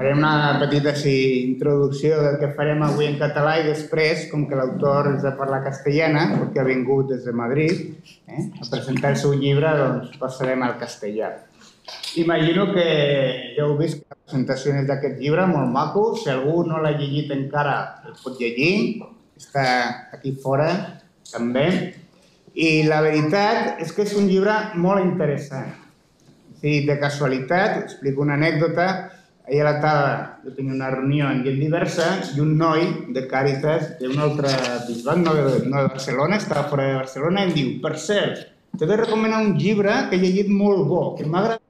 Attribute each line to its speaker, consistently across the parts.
Speaker 1: Farem una petita introducció del que farem avui en català i després, com que l'autor és de parla castellana, perquè ha vingut des de Madrid a presentar el seu llibre, doncs passarem al castellà. Imagino que ja heu vist que la presentació és d'aquest llibre, molt maco. Si algú no l'ha llegit encara, el pot llegir. Està aquí fora, també. I la veritat és que és un llibre molt interessant. De casualitat, explico una anècdota. Ahir a la tarda jo tenia una reunió en gent diversa i un noi de Càritas d'un altre bisbat, no de Barcelona, estava fora de Barcelona, i em diu: per cert, t'he de recomanar un llibre que he llegit molt bo, que m'ha agradat,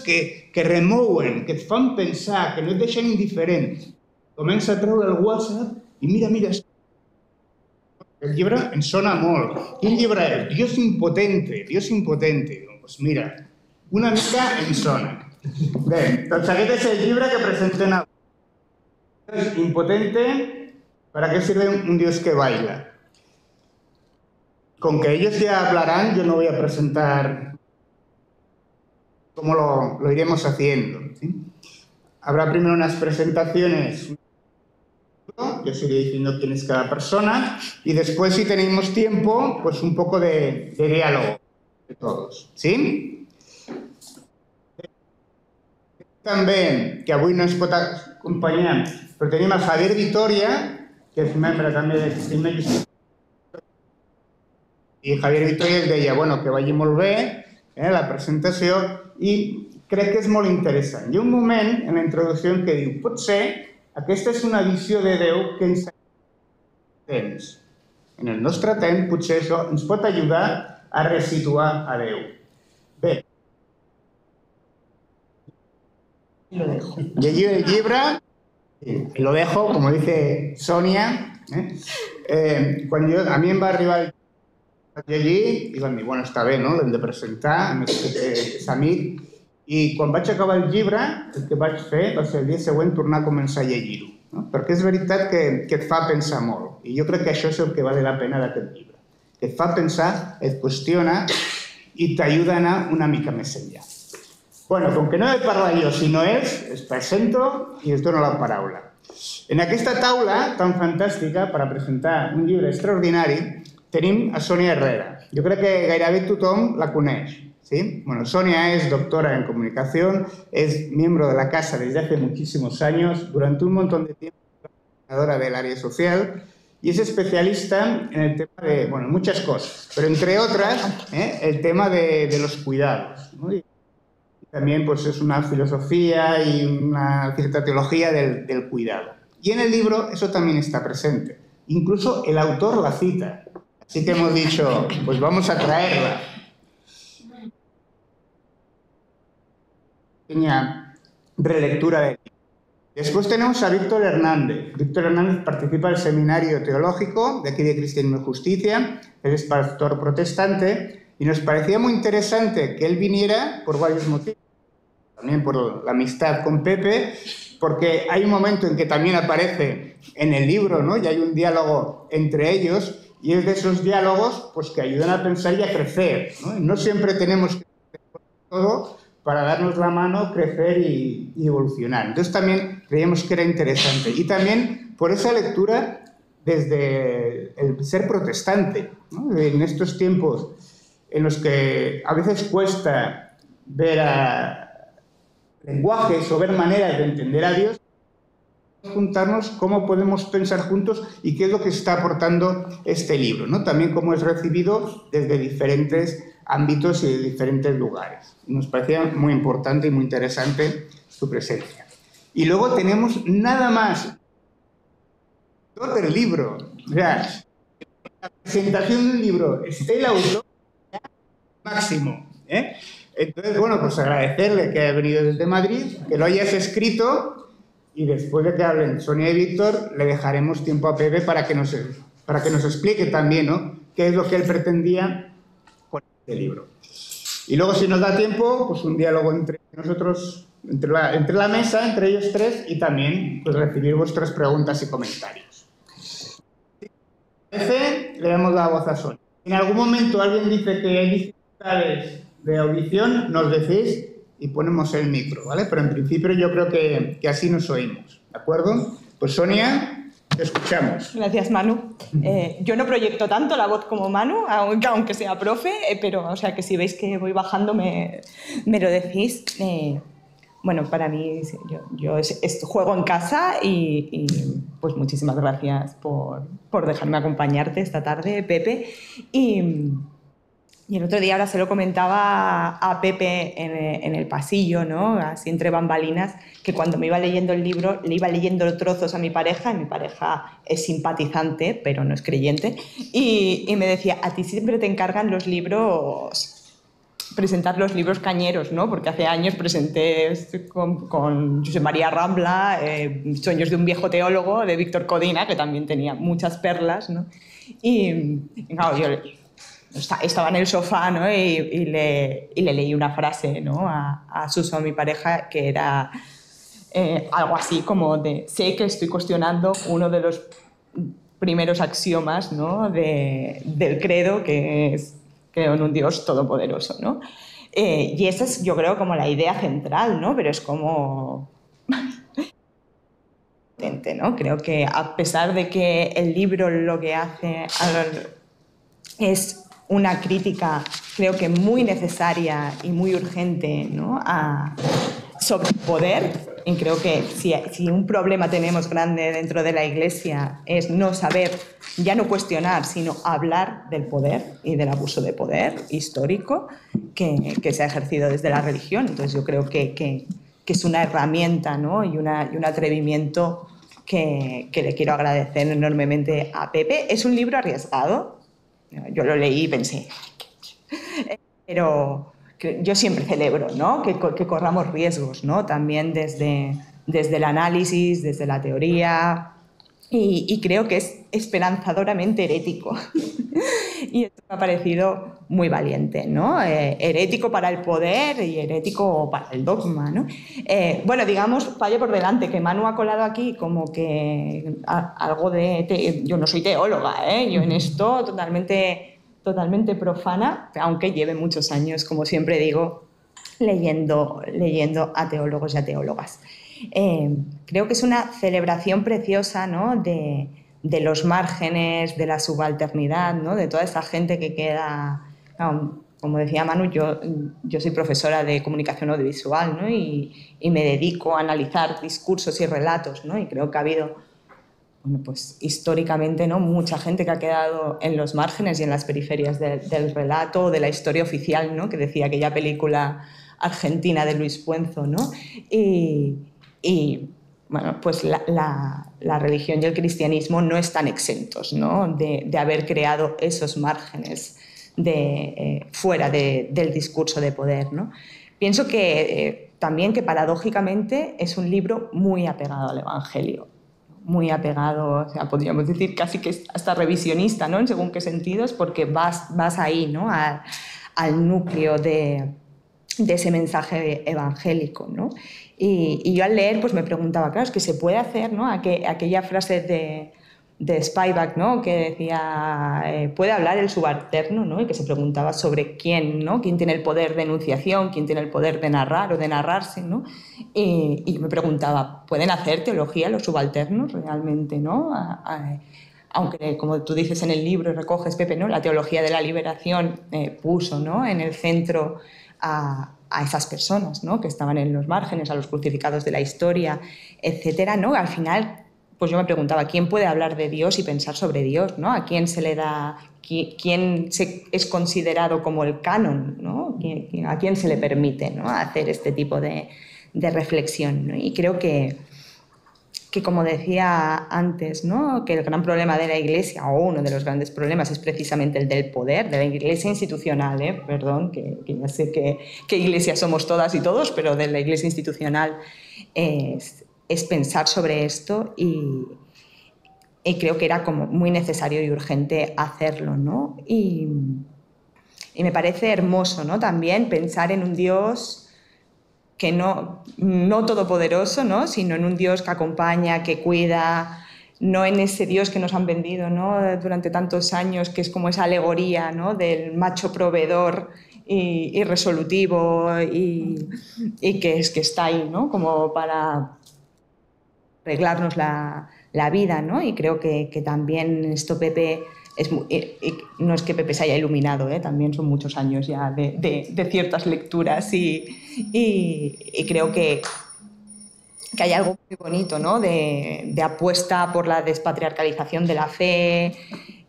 Speaker 1: que remouen, que et fan pensar, que no et deixen indiferent. Comença a treure el WhatsApp i mira, el llibre em sona molt. Quin llibre és? Dios impotente. Doncs mira, una mica em sona. Bé, doncs aquest és el llibre que presenten avui. Dios impotente, ¿para qué sirve un Dios que baila? Con que ellos ya hablarán, yo no voy a presentar cómo lo iremos haciendo, ¿sí? Habrá primero unas presentaciones, yo os iré diciendo quién es cada persona, y después, si tenemos tiempo, pues un poco de diálogo de todos, ¿sí? També, que avui no ens pot acompanyar, però tenim el Javier Vitoria, que és membre també del Sistema Justícia. I Javier Vitoria ens deia, bueno, que vagi molt bé la presentació, i crec que és molt interessant. Hi ha un moment en la introducció en què diu: potser aquesta és una visió de Déu que ens temps. En el nostre temps, potser això ens pot ajudar a resituar a Déu. Bé, llegir el llibre, y lo dejo, como dice Sonia. A mi em va arribar el llegir i van dir, bueno, està bé, no? L'hem de presentar, és amic. I quan vaig acabar el llibre, el que vaig fer va ser el dia següent tornar a començar a llegir-ho, no? Perquè és veritat que et fa pensar molt. I jo crec que això és el que vale la pena d'aquest llibre. Et fa pensar, et qüestiona i t'ajuda a anar una mica més enllà. Bueno, com que no he de parlar jo, sinó ells, els presento i els dono la paraula. En aquesta taula tan fantàstica per a presentar un llibre extraordinari tenim a Sonia Herrera. Jo crec que gairebé tothom la coneix, ¿sí? Bueno, Sonia es doctora en comunicación, es miembro de la casa desde hace muchísimos años, durante un montón de tiempo coordinadora del área social y es especialista en el tema de, bueno, muchas cosas, pero entre otras, el tema de los cuidados, ¿no? Y también pues es una filosofía y una cierta teología del cuidado. Y en el libro eso también está presente. Incluso el autor la cita. Así que hemos dicho, pues vamos a traerla. Pequeña relectura de... Después tenemos a Víctor Hernández. Víctor Hernández participa del seminario teológico de aquí de Cristianismo y Justicia. Él es pastor protestante y nos parecía muy interesante que él viniera por varios motivos. También por la amistad con Pepe, porque hay un momento en que también aparece en el libro, ¿no? Y hay un diálogo entre ellos y es de esos diálogos pues, que ayudan a pensar y a crecer, ¿no? Y no siempre tenemos que hacer todo para darnos la mano, crecer y evolucionar. Entonces también creíamos que era interesante. Y también por esa lectura desde el ser protestante, ¿no? En estos tiempos en los que a veces cuesta ver lenguajes o ver maneras de entender a Dios, juntarnos cómo podemos pensar juntos y qué es lo que está aportando este libro, ¿no? También cómo es recibido desde diferentes ámbitos y de diferentes lugares. Nos parecía muy importante y muy interesante su presencia. Y luego tenemos nada más del libro. O sea, la presentación del libro está el autor máximo, ¿eh? Entonces, bueno, pues agradecerle que haya venido desde Madrid, que lo hayas escrito y después de que hablen Sonia y Víctor, le dejaremos tiempo a Pepe para que nos explique también, ¿no? Qué es lo que él pretendía con este libro. Y luego, si nos da tiempo, pues un diálogo entre nosotros, entre la mesa, entre ellos tres, y también pues, recibir vuestras preguntas y comentarios. Si les parece, le damos la voz a Sonia. Si en algún momento alguien dice que hay dificultades de audición nos decís y ponemos el micro, ¿vale? Pero en principio yo creo que así nos oímos, ¿de acuerdo? Pues Sonia, te escuchamos.
Speaker 2: Gracias, Manu. Yo no proyecto tanto la voz como Manu, aunque sea profe, pero o sea que si veis que voy bajando me lo decís. Bueno, para mí, yo juego en casa y pues muchísimas gracias por dejarme acompañarte esta tarde, Pepe. Y el otro día ahora se lo comentaba a Pepe en el pasillo, ¿no? Así entre bambalinas, que cuando me iba leyendo el libro, le iba leyendo trozos a mi pareja, y mi pareja es simpatizante, pero no es creyente, y me decía, a ti siempre te encargan los libros, presentar los libros cañeros, ¿no? Porque hace años presenté con José María Rambla, Sueños de un viejo teólogo, de Víctor Codina, que también tenía muchas perlas, ¿no? Y claro, yo estaba en el sofá, ¿no? y le leí una frase, ¿no? a Suso, a mi pareja, que era algo así como de: sé que estoy cuestionando uno de los primeros axiomas, ¿no? del credo, que es: creo en un Dios todopoderoso, ¿no? Y esa es, yo creo, como la idea central, ¿no? Pero es como... ¿no? Creo que a pesar de que el libro lo que hace es una crítica, creo que muy necesaria y muy urgente, ¿no? Sobre el poder. Y creo que si un problema tenemos grande dentro de la Iglesia es no saber, ya no cuestionar, sino hablar del poder y del abuso de poder histórico que se ha ejercido desde la religión. Entonces yo creo que es una herramienta, ¿no? y un atrevimiento que le quiero agradecer enormemente a Pepe. Es un libro arriesgado. Yo lo leí y pensé, pero yo siempre celebro, ¿no? que corramos riesgos, ¿no? También desde el análisis, desde la teoría, y creo que es esperanzadoramente herético. Y esto me ha parecido muy valiente, ¿no? Herético para el poder y herético para el dogma, ¿no? Bueno, digamos, vaya por delante, que Manu ha colado aquí como que algo de... Yo no soy teóloga, yo en esto totalmente profana, aunque lleve muchos años, como siempre digo, leyendo a teólogos y a teólogas. Creo que es una celebración preciosa, ¿no? de los márgenes, de la subalternidad, ¿no? De toda esa gente que queda... Como decía Manu, yo soy profesora de comunicación audiovisual, ¿no? y me dedico a analizar discursos y relatos, ¿no? Y creo que ha habido, bueno, pues históricamente, ¿no? mucha gente que ha quedado en los márgenes y en las periferias del relato, de la historia oficial, ¿no? Que decía aquella película argentina de Luis Puenzo, ¿no? Y bueno, pues la religión y el cristianismo no están exentos, ¿no? de haber creado esos márgenes fuera del discurso de poder, ¿no? Pienso que también que paradójicamente es un libro muy apegado al Evangelio, muy apegado, o sea, podríamos decir casi que es hasta revisionista, ¿no? En según qué sentidos, porque vas ahí, ¿no? al núcleo de ese mensaje evangélico, ¿no? Y yo al leer pues me preguntaba, claro, es que se puede hacer, ¿no? Aquella frase de Spivak, ¿no? Que decía, puede hablar el subalterno, ¿no? Y que se preguntaba sobre quién, ¿no? Quién tiene el poder de enunciación, quién tiene el poder de narrar o de narrarse, ¿no? Y yo me preguntaba, ¿pueden hacer teología los subalternos realmente, ¿no? Aunque, como tú dices en el libro y recoges, Pepe, ¿no? La teología de la liberación puso, ¿no? en el centro a esas personas, ¿no? que estaban en los márgenes, a los crucificados de la historia, etcétera, ¿no? Al final, pues yo me preguntaba, ¿quién puede hablar de Dios y pensar sobre Dios, ¿no? ¿A quién se le da, quién es considerado como el canon, ¿no? ¿A quién se le permite, ¿no? hacer este tipo de reflexión, ¿no? Y creo que como decía antes, ¿no? que el gran problema de la Iglesia, o uno de los grandes problemas, es precisamente el del poder, de la Iglesia institucional, perdón, que ya sé que Iglesia somos todas y todos, pero de la Iglesia institucional es pensar sobre esto y creo que era como muy necesario y urgente hacerlo, ¿no? Y me parece hermoso, ¿no? También pensar en un Dios que no todopoderoso, ¿no? sino en un Dios que acompaña, que cuida, no en ese Dios que nos han vendido, ¿no? Durante tantos años, que es como esa alegoría, ¿no? Del macho proveedor y resolutivo y que está ahí, ¿no? Como para arreglarnos la vida, ¿no? Y creo que también esto Pepe no es que Pepe se haya iluminado, también son muchos años ya de ciertas lecturas y creo que hay algo muy bonito, ¿no? de apuesta por la despatriarcalización de la fe,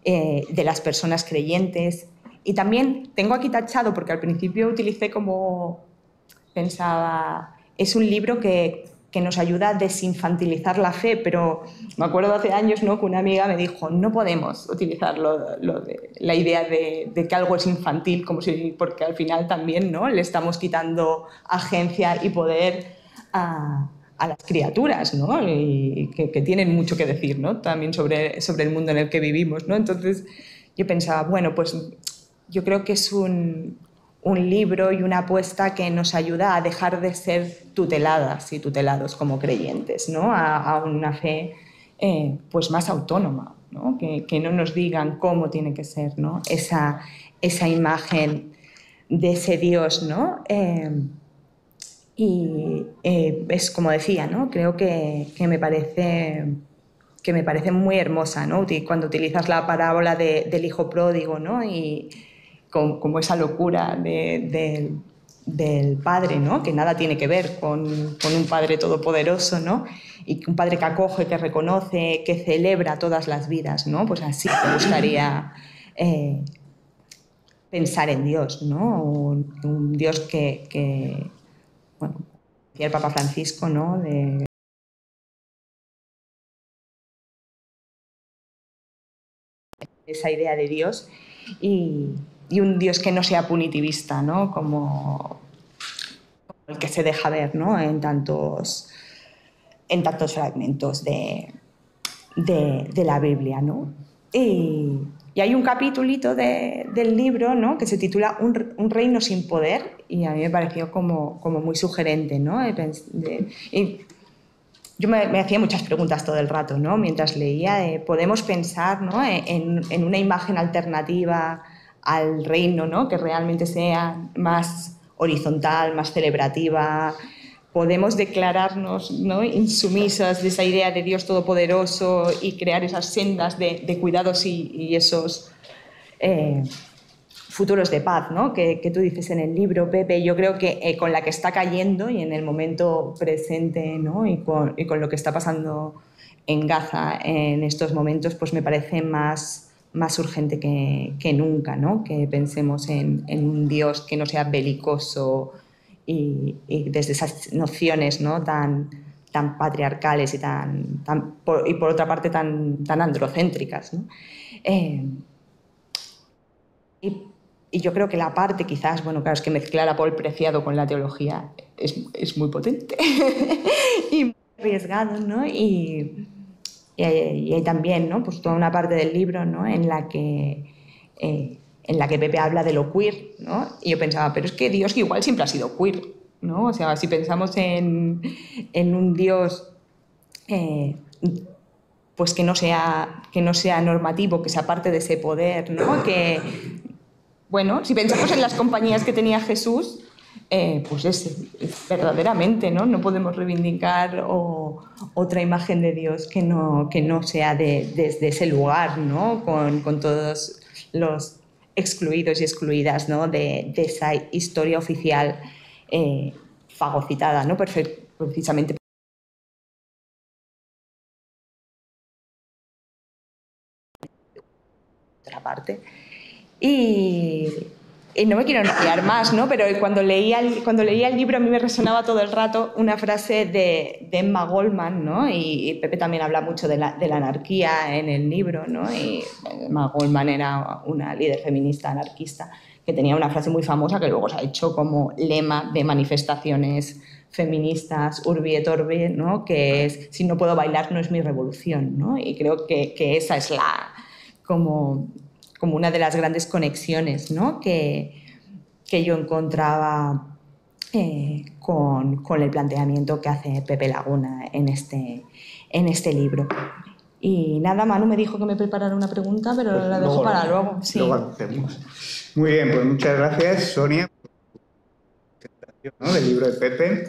Speaker 2: de las personas creyentes. Y también tengo aquí tachado, porque al principio utilicé como pensaba, es un libro que nos ayuda a desinfantilizar la fe, pero me acuerdo hace años, ¿no?, que una amiga me dijo, no podemos utilizar la idea de que algo es infantil, porque al final también, ¿no?, le estamos quitando agencia y poder a las criaturas, ¿no?, y que tienen mucho que decir, ¿no?, también sobre el mundo en el que vivimos, ¿no? Entonces yo pensaba, bueno, pues yo creo que es un libro y una apuesta que nos ayuda a dejar de ser tuteladas y tutelados como creyentes, ¿no? A una fe pues más autónoma, ¿no? Que no nos digan cómo tiene que ser, ¿no? Esa imagen de ese Dios, ¿no? Y es como decía, ¿no? Creo que me parece muy hermosa, ¿no? Cuando utilizas la parábola del hijo pródigo, ¿no? Y como esa locura del padre, ¿no? Que nada tiene que ver con un padre todopoderoso, ¿no? Y un padre que acoge, que reconoce, que celebra todas las vidas, ¿no? Pues así me gustaría pensar en Dios, ¿no? Un Dios que bueno, decía el Papa Francisco, ¿no? De esa idea de Dios y un Dios que no sea punitivista, ¿no? Como el que se deja ver, ¿no? en tantos fragmentos de la Biblia, ¿no? Y hay un capítulito del libro, ¿no?, que se titula Un reino sin poder, y a mí me pareció como muy sugerente, ¿no? Y yo me hacía muchas preguntas todo el rato, ¿no?, mientras leía. Podemos pensar, ¿no?, en una imagen alternativa al reino, ¿no?, que realmente sea más horizontal, más celebrativa. Podemos declararnos, ¿no?, insumisas de esa idea de Dios todopoderoso y crear esas sendas de cuidados y esos futuros de paz, ¿no?, que tú dices en el libro, Pepe. Yo creo que con la que está cayendo y en el momento presente, ¿no?, y con lo que está pasando en Gaza en estos momentos, pues me parece más urgente que nunca, ¿no?, que pensemos en un Dios que no sea belicoso y desde esas nociones, ¿no?, tan patriarcales y y por otra parte tan androcéntricas, ¿no? Y yo creo que la parte, quizás, bueno, claro, es que mezclar a Paul Preciado con la teología es muy potente y muy arriesgado, ¿no? Y hay también, ¿no?, pues toda una parte del libro, ¿no?, en la que Pepe habla de lo queer, ¿no? Y yo pensaba, pero es que Dios igual siempre ha sido queer, ¿no? O sea, si pensamos en un Dios pues que no sea normativo, que sea parte de ese poder, ¿no? Que, bueno, si pensamos en las compañías que tenía Jesús, pues es verdaderamente, ¿no? No podemos reivindicar otra imagen de Dios que no sea desde ese lugar, ¿no? Con todos los excluidos y excluidas, ¿no?, de esa historia oficial fagocitada, ¿no? Precisamente otra parte. Y no me quiero enrollar más, ¿no?, pero cuando leía el libro a mí me resonaba todo el rato una frase de Emma Goldman, ¿no? Y Pepe también habla mucho de la anarquía en el libro, ¿no? Y Emma Goldman era una líder feminista anarquista que tenía una frase muy famosa que luego se ha hecho como lema de manifestaciones feministas urbi et orbi, ¿no?, que es: si no puedo bailar no es mi revolución, ¿no? Y creo que esa es como una de las grandes conexiones, ¿no?, que yo encontraba con el planteamiento que hace Pepe Laguna en este libro. Y nada, Manu me dijo que me preparara una pregunta, pero
Speaker 1: Pues
Speaker 2: la dejo
Speaker 1: luego,
Speaker 2: para luego. Sí.
Speaker 1: Luego lo hacemos. Muy bien, pues muchas gracias, Sonia, por tu presentación, ¿no?, del libro de Pepe.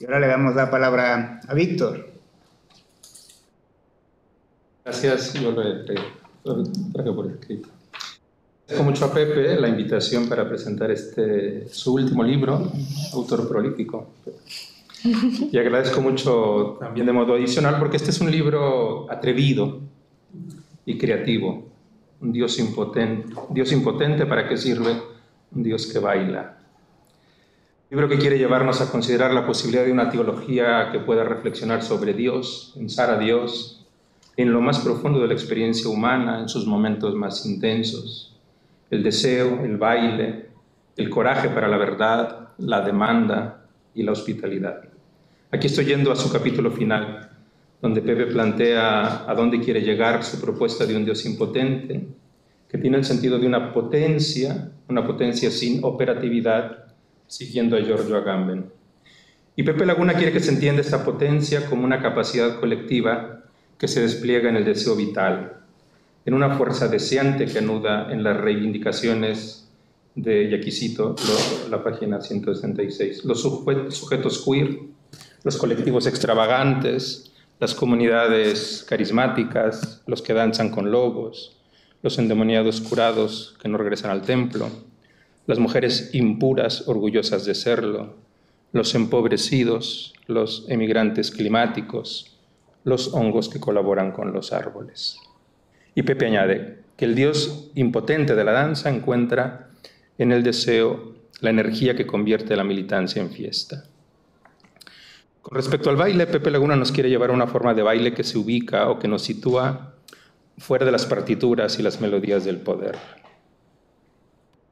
Speaker 1: Y ahora le damos la palabra a Víctor.
Speaker 3: Gracias, yo lo traje por escrito. Agradezco mucho a Pepe la invitación para presentar su último libro, autor prolífico. Y agradezco mucho también de modo adicional porque este es un libro atrevido y creativo. Un Dios impotente, ¿para qué sirve? Un Dios que baila. Un libro que quiere llevarnos a considerar la posibilidad de una teología que pueda reflexionar sobre Dios, pensar a Dios en lo más profundo de la experiencia humana, en sus momentos más intensos. El deseo, el baile, el coraje para la verdad, la demanda y la hospitalidad. Aquí estoy yendo a su capítulo final, donde Pepe plantea a dónde quiere llegar su propuesta de un Dios impotente, que tiene el sentido de una potencia sin operatividad, siguiendo a Giorgio Agamben. Y Pepe Laguna quiere que se entienda esta potencia como una capacidad colectiva que se despliega en el deseo vital, en una fuerza deseante que anuda en las reivindicaciones de, y aquí cito la página 166, los sujetos queer, los colectivos extravagantes, las comunidades carismáticas, los que danzan con lobos, los endemoniados curados que no regresan al templo, las mujeres impuras orgullosas de serlo, los empobrecidos, los emigrantes climáticos, los hongos que colaboran con los árboles. Y Pepe añade que el Dios impotente de la danza encuentra en el deseo la energía que convierte la militancia en fiesta. Con respecto al baile, Pepe Laguna nos quiere llevar a una forma de baile que se ubica o que nos sitúa fuera de las partituras y las melodías del poder.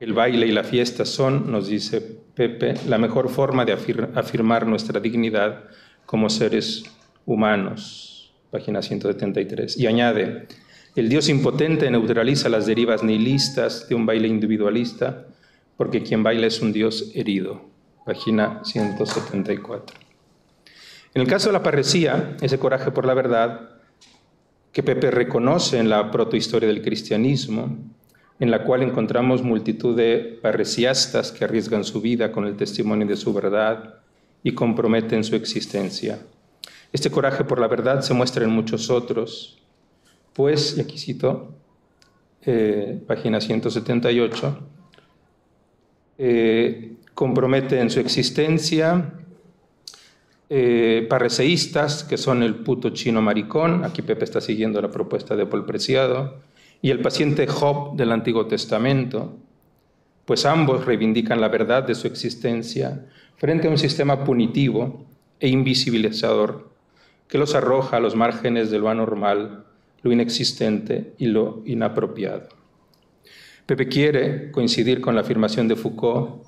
Speaker 3: El baile y la fiesta son, nos dice Pepe, la mejor forma de afirmar nuestra dignidad como seres humanos. Página 173. Y añade, el Dios impotente neutraliza las derivas nihilistas de un baile individualista, porque quien baila es un Dios herido. Página 174. En el caso de la parresía, ese coraje por la verdad que Pepe reconoce en la protohistoria del cristianismo, en la cual encontramos multitud de parresiastas que arriesgan su vida con el testimonio de su verdad y comprometen su existencia. Este coraje por la verdad se muestra en muchos otros, pues, y aquí cito, página 178, compromete en su existencia parreseístas, que son el puto chino maricón, aquí Pepe está siguiendo la propuesta de Paul Preciado, y el paciente Job del Antiguo Testamento, pues ambos reivindican la verdad de su existencia frente a un sistema punitivo e invisibilizador que los arroja a los márgenes de lo anormal, lo inexistente y lo inapropiado. Pepe quiere coincidir con la afirmación de Foucault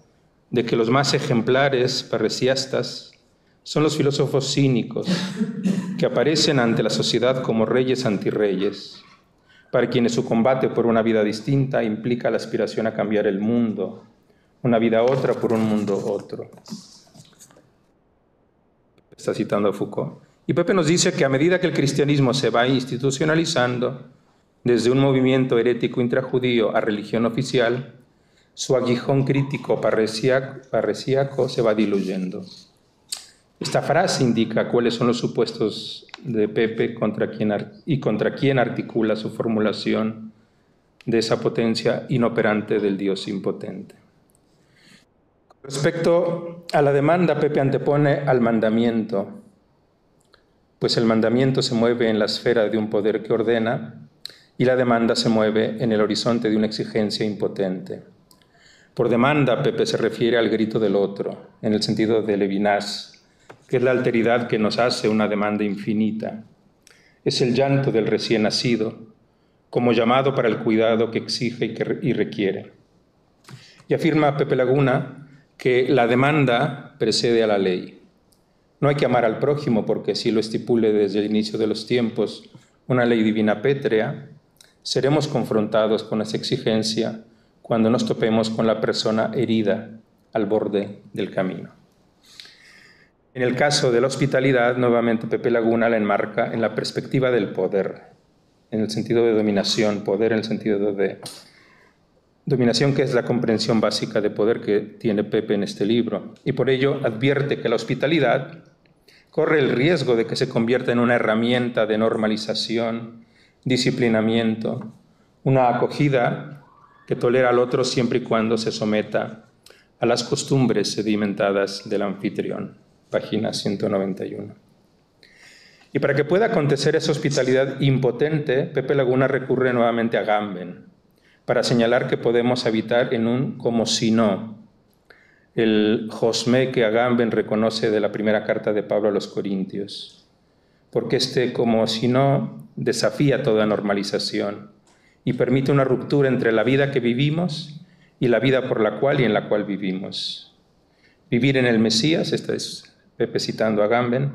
Speaker 3: de que los más ejemplares parresiastas son los filósofos cínicos que aparecen ante la sociedad como reyes antirreyes, para quienes su combate por una vida distinta implica la aspiración a cambiar el mundo, una vida otra por un mundo otro. Está citando a Foucault. Y Pepe nos dice que a medida que el cristianismo se va institucionalizando, desde un movimiento herético intrajudío a religión oficial, su aguijón crítico parresíaco se va diluyendo. Esta frase indica cuáles son los supuestos de Pepe contra quién articula su formulación de esa potencia inoperante del Dios impotente. Respecto a la demanda, Pepe antepone al mandamiento, pues el mandamiento se mueve en la esfera de un poder que ordena y la demanda se mueve en el horizonte de una exigencia impotente. Por demanda, Pepe se refiere al grito del otro, en el sentido de Levinas, que es la alteridad que nos hace una demanda infinita. Es el llanto del recién nacido, como llamado para el cuidado que exige y requiere. Y afirma Pepe Laguna que la demanda precede a la ley. No hay que amar al prójimo porque si lo estipule desde el inicio de los tiempos una ley divina pétrea, seremos confrontados con esa exigencia cuando nos topemos con la persona herida al borde del camino. En el caso de la hospitalidad, nuevamente Pepe Laguna la enmarca en la perspectiva del poder. en el sentido de dominación, poder en el sentido de dominación, que es la comprensión básica de poder que tiene Pepe en este libro. Y por ello advierte que la hospitalidad corre el riesgo de que se convierta en una herramienta de normalización, disciplinamiento, una acogida que tolera al otro siempre y cuando se someta a las costumbres sedimentadas del anfitrión. Página 191. Y para que pueda acontecer esa hospitalidad impotente, Pepe Laguna recurre nuevamente a Agamben para señalar que podemos habitar en un como si no, el Josme que Agamben reconoce de la primera carta de Pablo a los Corintios, porque este como si no desafía toda normalización y permite una ruptura entre la vida que vivimos y la vida por la cual y en la cual vivimos. Vivir en el Mesías, esta es Pepe citando a Agamben,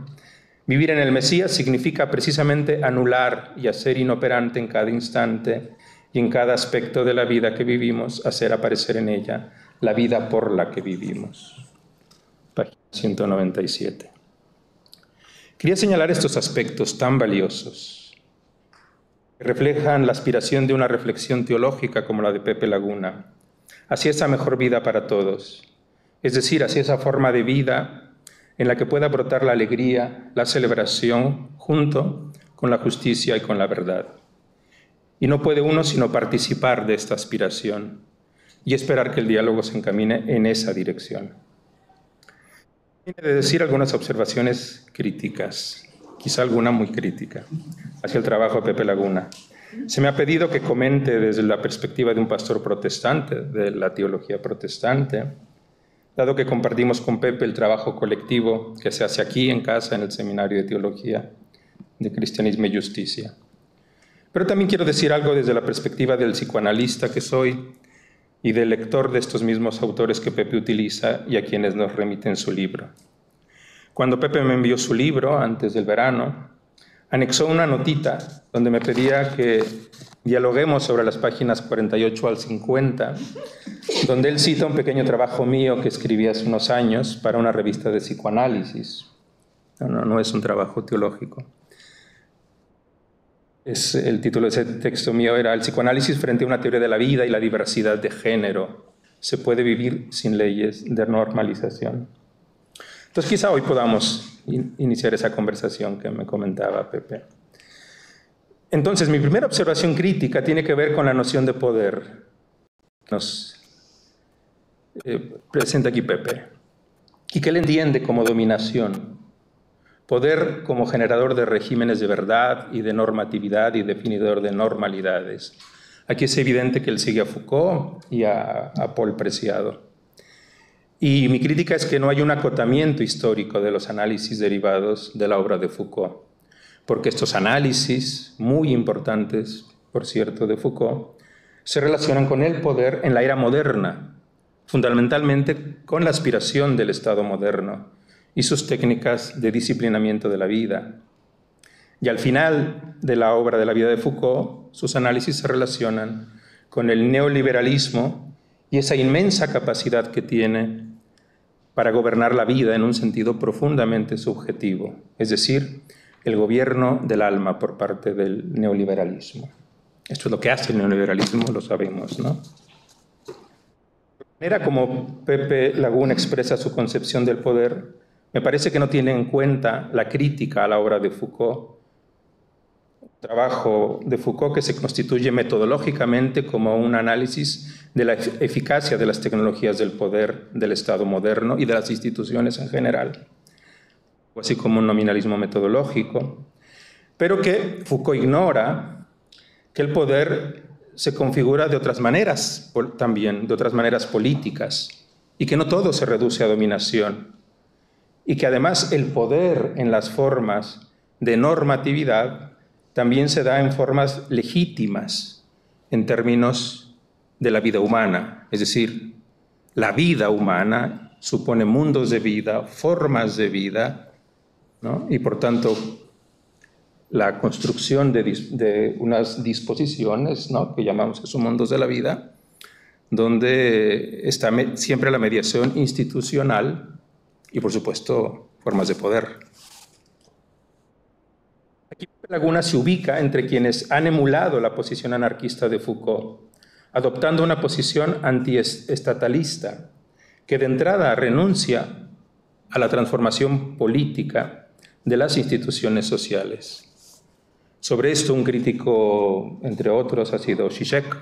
Speaker 3: vivir en el Mesías significa precisamente anular y hacer inoperante en cada instante y en cada aspecto de la vida que vivimos, hacer aparecer en ella la vida por la que vivimos. Página 197. Quería señalar estos aspectos tan valiosos que reflejan la aspiración de una reflexión teológica como la de Pepe Laguna, hacia esa mejor vida para todos, es decir, hacia esa forma de vida en la que pueda brotar la alegría, la celebración, junto con la justicia y con la verdad. Y no puede uno sino participar de esta aspiración y esperar que el diálogo se encamine en esa dirección. Tiene de decir algunas observaciones críticas, quizá alguna muy crítica, hacia el trabajo de Pepe Laguna. Se me ha pedido que comente desde la perspectiva de un pastor protestante, de la teología protestante, dado que compartimos con Pepe el trabajo colectivo que se hace aquí en casa, en el Seminario de Teología de Cristianismo y Justicia. Pero también quiero decir algo desde la perspectiva del psicoanalista que soy y del lector de estos mismos autores que Pepe utiliza y a quienes nos remiten su libro. Cuando Pepe me envió su libro, antes del verano, anexó una notita donde me pedía que dialoguemos sobre las páginas 48 al 50, donde él cita un pequeño trabajo mío que escribí hace unos años para una revista de psicoanálisis. No es un trabajo teológico. El título de ese texto mío era El psicoanálisis frente a una teoría de la vida y la diversidad de género. Se puede vivir sin leyes de normalización. Entonces quizá hoy podamos iniciar esa conversación que me comentaba Pepe. Entonces mi primera observación crítica tiene que ver con la noción de poder que nos presenta aquí Pepe y que él entiende como dominación. Poder como generador de regímenes de verdad y de normatividad y definidor de normalidades. Aquí es evidente que él sigue a Foucault y a Paul Preciado. Y mi crítica es que no hay un acotamiento histórico de los análisis derivados de la obra de Foucault, porque estos análisis, muy importantes, por cierto, de Foucault, se relacionan con el poder en la era moderna, fundamentalmente con la aspiración del Estado moderno y sus técnicas de disciplinamiento de la vida. Y al final de la obra de la vida de Foucault, sus análisis se relacionan con el neoliberalismo y esa inmensa capacidad que tiene para gobernar la vida en un sentido profundamente subjetivo, es decir, el gobierno del alma por parte del neoliberalismo. Esto es lo que hace el neoliberalismo, lo sabemos, ¿no? La manera como Pepe Laguna expresa su concepción del poder me parece que no tiene en cuenta la crítica a la obra de Foucault, un trabajo de Foucault que se constituye metodológicamente como un análisis de la eficacia de las tecnologías del poder del Estado moderno y de las instituciones en general, así como un nominalismo metodológico, pero que Foucault ignora que el poder se configura de otras maneras también, de otras maneras políticas, y que no todo se reduce a dominación, y que además el poder en las formas de normatividad también se da en formas legítimas en términos de la vida humana. Es decir, la vida humana supone mundos de vida, formas de vida, ¿no? Y por tanto la construcción de unas disposiciones, ¿no?, que llamamos esos mundos de la vida, donde está siempre la mediación institucional y, por supuesto, formas de poder. Aquí Laguna se ubica entre quienes han emulado la posición anarquista de Foucault, adoptando una posición antiestatalista que de entrada renuncia a la transformación política de las instituciones sociales. Sobre esto un crítico, entre otros, ha sido Zizek.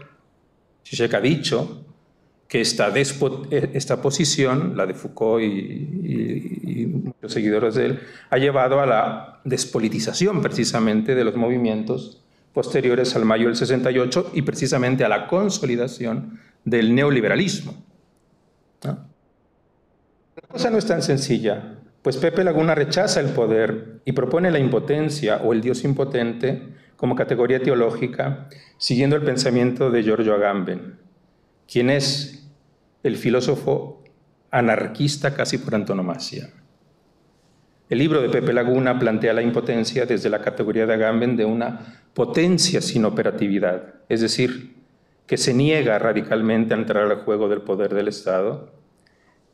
Speaker 3: Zizek ha dicho que esta posición, la de Foucault y muchos seguidores de él, ha llevado a la despolitización precisamente de los movimientos posteriores al mayo del 68 y precisamente a la consolidación del neoliberalismo, ¿no? La cosa no es tan sencilla, pues Pepe Laguna rechaza el poder y propone la impotencia o el Dios impotente como categoría teológica, siguiendo el pensamiento de Giorgio Agamben, quien es el filósofo anarquista casi por antonomasia. El libro de Pepe Laguna plantea la impotencia desde la categoría de Agamben de una potencia sin operatividad, es decir, que se niega radicalmente a entrar al juego del poder del Estado,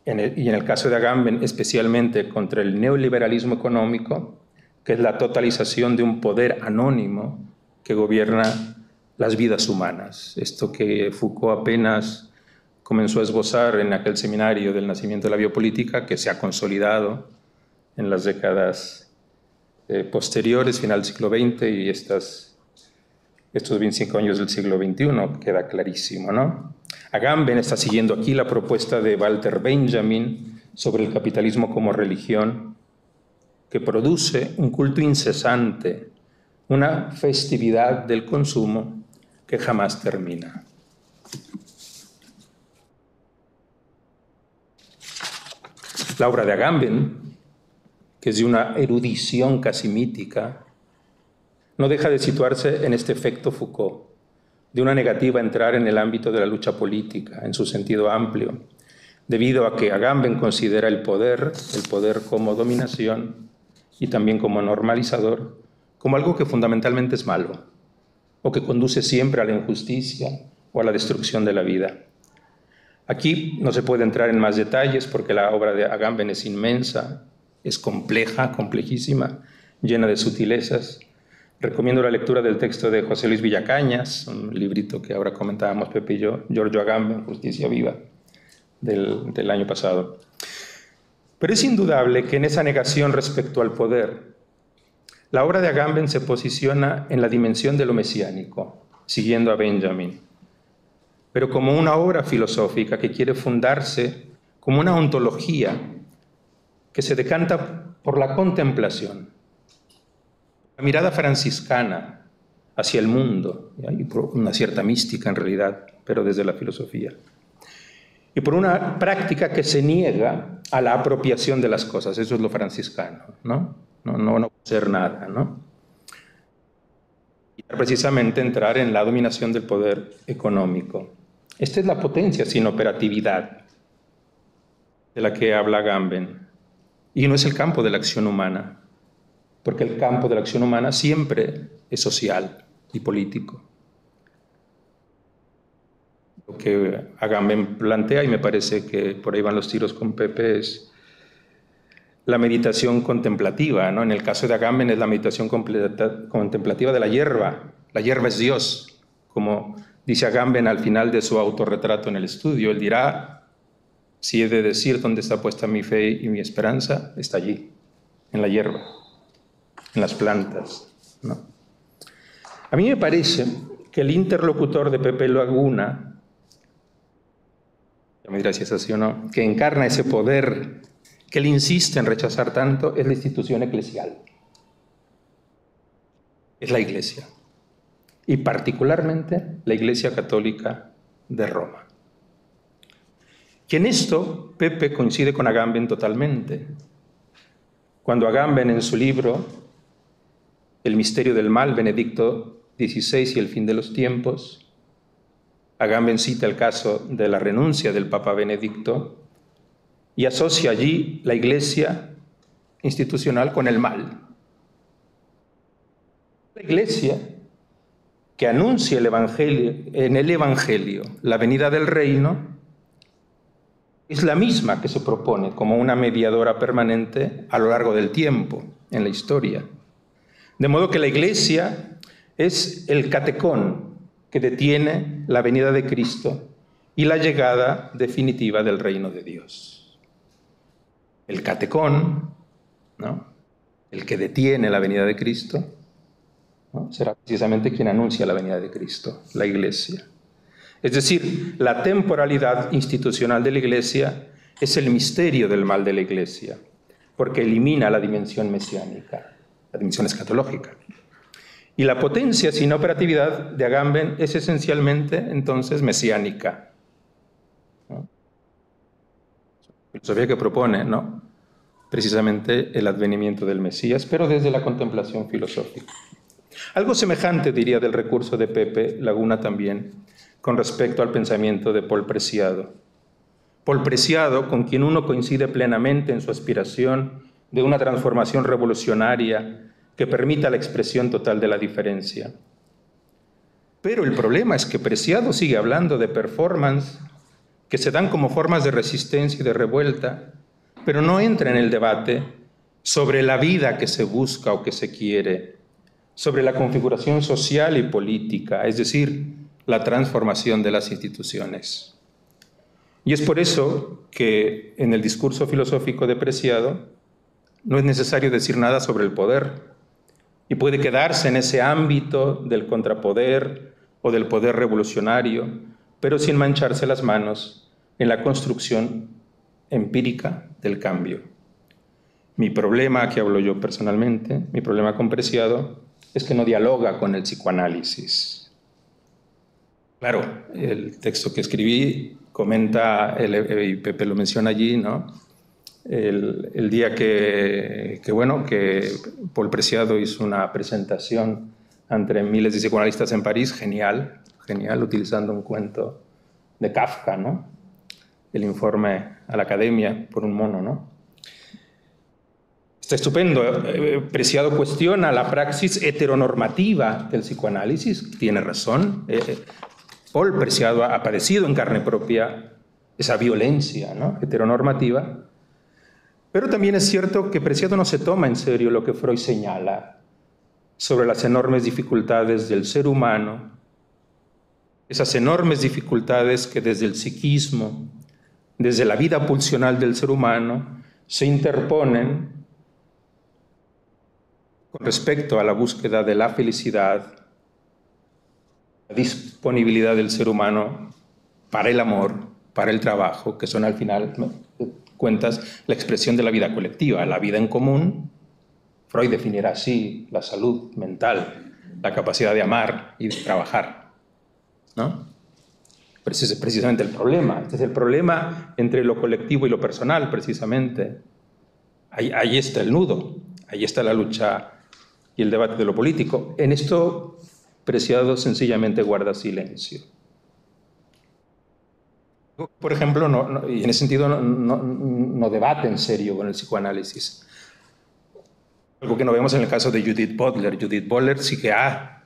Speaker 3: y en el caso de Agamben especialmente contra el neoliberalismo económico, que es la totalización de un poder anónimo que gobierna las vidas humanas. Esto que Foucault apenas comenzó a esbozar en aquel seminario del nacimiento de la biopolítica, que se ha consolidado en las décadas posteriores, final del siglo XX y estos 25 años del siglo XXI, queda clarísimo, ¿no? Agamben está siguiendo aquí la propuesta de Walter Benjamin sobre el capitalismo como religión, que produce un culto incesante, una festividad del consumo que jamás termina. La obra de Agamben, que es de una erudición casi mítica, no deja de situarse en este efecto Foucault, de una negativa a entrar en el ámbito de la lucha política, en su sentido amplio, debido a que Agamben considera el poder como dominación y también como normalizador, como algo que fundamentalmente es malo, o que conduce siempre a la injusticia o a la destrucción de la vida. Aquí no se puede entrar en más detalles porque la obra de Agamben es inmensa, es compleja, complejísima, llena de sutilezas. Recomiendo la lectura del texto de José Luis Villacañas, un librito que ahora comentábamos Pepe y yo, Giorgio Agamben, Justicia Viva, del año pasado. Pero es indudable que en esa negación respecto al poder, la obra de Agamben se posiciona en la dimensión de lo mesiánico, siguiendo a Benjamin, pero como una obra filosófica que quiere fundarse como una ontología que se decanta por la contemplación, la mirada franciscana hacia el mundo, y por una cierta mística en realidad, pero desde la filosofía, y por una práctica que se niega a la apropiación de las cosas. Eso es lo franciscano, ¿no? No ser nada, ¿no? Y precisamente entrar en la dominación del poder económico. Esta es la potencia sin operatividad de la que habla Agamben, y no es el campo de la acción humana, porque el campo de la acción humana siempre es social y político. Lo que Agamben plantea, y me parece que por ahí van los tiros con Pepe, es la meditación contemplativa, ¿no? En el caso de Agamben es la meditación contemplativa de la hierba. La hierba es Dios, como dice Agamben al final de su autorretrato en el estudio. Él dirá, si he de decir dónde está puesta mi fe y mi esperanza, está allí, en la hierba, en las plantas, ¿no? A mí me parece que el interlocutor de Pepe Laguna, ya me dirá si es así o no, que encarna ese poder que él insiste en rechazar tanto, es la institución eclesial. Es la Iglesia. Y particularmente la Iglesia Católica de Roma. Y en esto Pepe coincide con Agamben totalmente. Cuando Agamben en su libro El misterio del mal, Benedicto XVI y el fin de los tiempos, Agamben cita el caso de la renuncia del Papa Benedicto y asocia allí la Iglesia institucional con el mal. La Iglesia que anuncia en el Evangelio la venida del reino es la misma que se propone como una mediadora permanente a lo largo del tiempo, en la historia. De modo que la Iglesia es el catecón que detiene la venida de Cristo y la llegada definitiva del reino de Dios. El catecón, ¿no?, el que detiene la venida de Cristo, ¿no?, será precisamente quien anuncia la venida de Cristo, la Iglesia. Es decir, la temporalidad institucional de la Iglesia es el misterio del mal de la Iglesia, porque elimina la dimensión mesiánica, la dimensión escatológica. Y la potencia sin operatividad de Agamben es esencialmente, entonces, mesiánica, ¿no? Filosofía que propone, ¿no?, precisamente el advenimiento del Mesías, pero desde la contemplación filosófica. Algo semejante diría del recurso de Pepe Laguna también con respecto al pensamiento de Paul Preciado. Paul Preciado, con quien uno coincide plenamente en su aspiración de una transformación revolucionaria que permita la expresión total de la diferencia. Pero el problema es que Preciado sigue hablando de performance que se dan como formas de resistencia y de revuelta, pero no entra en el debate sobre la vida que se busca o que se quiere, sobre la configuración social y política, es decir, la transformación de las instituciones. Y es por eso que en el discurso filosófico de Preciado no es necesario decir nada sobre el poder, y puede quedarse en ese ámbito del contrapoder o del poder revolucionario, pero sin mancharse las manos en la construcción empírica del cambio. Mi problema, aquí hablo yo personalmente, mi problema con Preciado es que no dialoga con el psicoanálisis. Claro, el texto que escribí comenta, y Pepe lo menciona allí, ¿no?, el día que Paul Preciado hizo una presentación ante miles de psicoanalistas en París, genial, utilizando un cuento de Kafka, ¿no?, el informe a la academia por un mono, ¿no? Está estupendo. Preciado cuestiona la praxis heteronormativa del psicoanálisis, tiene razón. Paul Preciado ha padecido en carne propia esa violencia, ¿no?, heteronormativa. Pero también es cierto que Preciado no se toma en serio lo que Freud señala sobre las enormes dificultades del ser humano, esas enormes dificultades que desde el psiquismo, desde la vida pulsional del ser humano, se interponen con respecto a la búsqueda de la felicidad, la disponibilidad del ser humano para el amor, para el trabajo, que son al final cuentas la expresión de la vida colectiva, la vida en común. Freud definirá así la salud mental, la capacidad de amar y de trabajar, ¿no? Pero ese es precisamente el problema. Este es el problema entre lo colectivo y lo personal, precisamente. Ahí está el nudo, ahí está la lucha y el debate de lo político. En esto, Preciado sencillamente guarda silencio. Por ejemplo, y en ese sentido no debate en serio con el psicoanálisis. Algo que no vemos en el caso de Judith Butler. Judith Butler sí que ha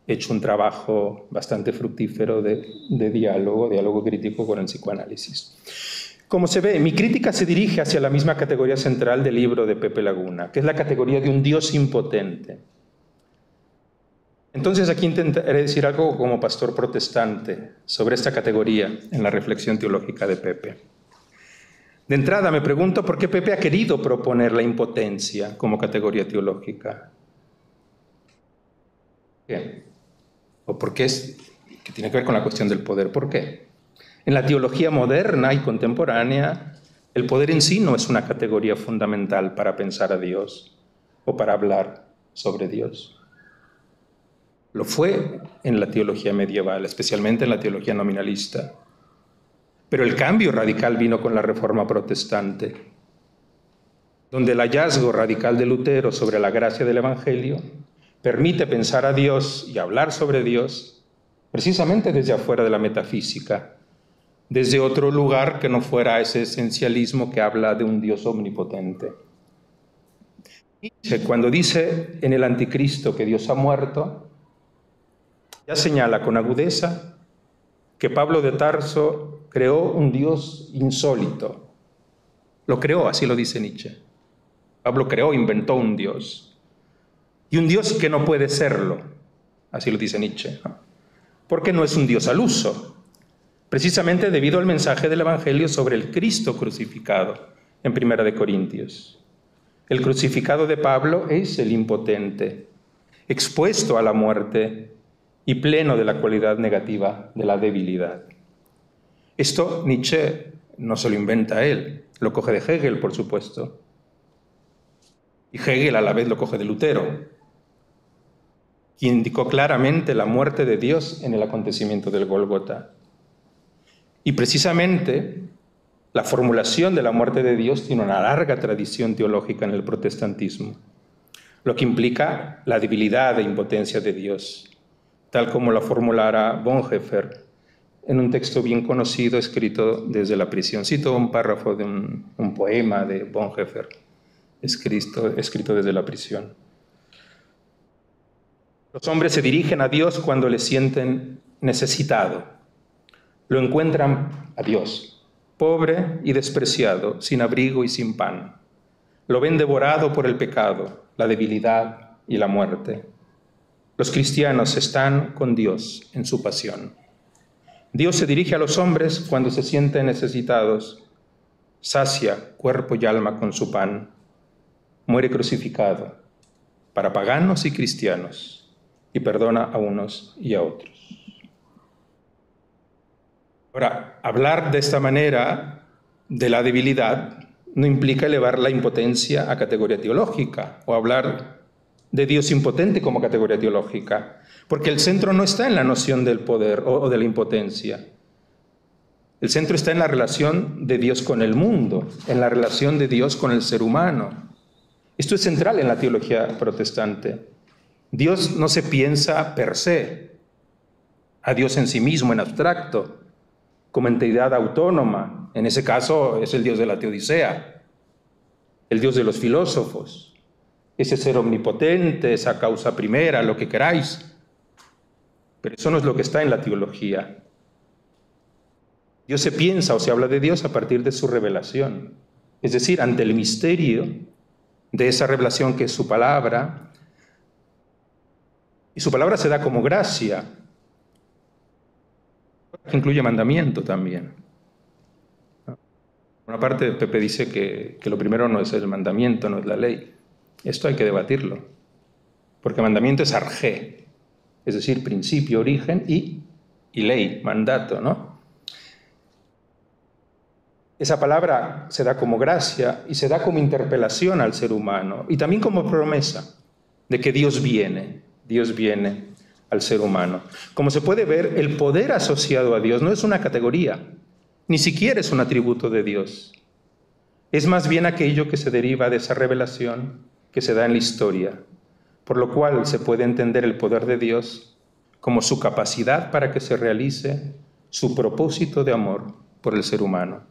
Speaker 3: hecho un trabajo bastante fructífero de diálogo crítico con el psicoanálisis. Como se ve, mi crítica se dirige hacia la misma categoría central del libro de Pepe Laguna, que es la categoría de un Dios impotente. Entonces aquí intentaré decir algo como pastor protestante sobre esta categoría en la reflexión teológica de Pepe. De entrada me pregunto por qué Pepe ha querido proponer la impotencia como categoría teológica. ¿Qué? ¿O por qué que tiene que ver con la cuestión del poder? ¿Por qué? En la teología moderna y contemporánea, el poder en sí no es una categoría fundamental para pensar a Dios o para hablar sobre Dios. Lo fue en la teología medieval, especialmente en la teología nominalista. Pero el cambio radical vino con la Reforma protestante, donde el hallazgo radical de Lutero sobre la gracia del Evangelio permite pensar a Dios y hablar sobre Dios precisamente desde afuera de la metafísica, desde otro lugar que no fuera ese esencialismo que habla de un Dios omnipotente. Cuando dice en el Anticristo que Dios ha muerto, ya señala con agudeza que Pablo de Tarso creó un Dios insólito. Lo creó, así lo dice Nietzsche. Pablo creó, inventó un Dios. y un Dios que no puede serlo, así lo dice Nietzsche, ¿no? Porque no es un Dios al uso, precisamente debido al mensaje del Evangelio sobre el Cristo crucificado en 1 Corintios. El crucificado de Pablo es el impotente, expuesto a la muerte y pleno de la cualidad negativa de la debilidad. Esto Nietzsche no se lo inventa él, lo coge de Hegel, por supuesto. Y Hegel a la vez lo coge de Lutero, quien indicó claramente la muerte de Dios en el acontecimiento del Gólgota. Y precisamente la formulación de la muerte de Dios tiene una larga tradición teológica en el protestantismo, lo que implica la debilidad e impotencia de Dios, tal como la formulara Bonhoeffer en un texto bien conocido escrito desde la prisión. Cito un párrafo de un poema de Bonhoeffer, escrito desde la prisión. Los hombres se dirigen a Dios cuando le sienten necesitado. Lo encuentran a Dios, pobre y despreciado, sin abrigo y sin pan. Lo ven devorado por el pecado, la debilidad y la muerte. Los cristianos están con Dios en su pasión. Dios se dirige a los hombres cuando se sienten necesitados, sacia cuerpo y alma con su pan, muere crucificado para paganos y cristianos y perdona a unos y a otros. Ahora, hablar de esta manera de la debilidad no implica elevar la impotencia a categoría teológica o hablar de Dios impotente como categoría teológica, porque el centro no está en la noción del poder o de la impotencia. El centro está en la relación de Dios con el mundo, en la relación de Dios con el ser humano. Esto es central en la teología protestante. Dios no se piensa per se, a Dios en sí mismo, en abstracto, como entidad autónoma. En ese caso es el Dios de la Teodicea, el Dios de los filósofos, ese ser omnipotente, esa causa primera, lo que queráis. Pero eso no es lo que está en la teología. Dios se piensa o se habla de Dios a partir de su revelación, es decir, ante el misterio de esa revelación que es su palabra, y su palabra se da como gracia, que incluye mandamiento también. Por una parte, Pepe dice que lo primero no es el mandamiento, no es la ley. Esto hay que debatirlo, porque mandamiento es arjé, es decir, principio, origen y ley, mandato, ¿no? Esa palabra se da como gracia y se da como interpelación al ser humano y también como promesa de que Dios viene al ser humano. Como se puede ver, el poder asociado a Dios no es una categoría, ni siquiera es un atributo de Dios. Es más bien aquello que se deriva de esa revelación que se da en la historia, por lo cual se puede entender el poder de Dios como su capacidad para que se realice su propósito de amor por el ser humano.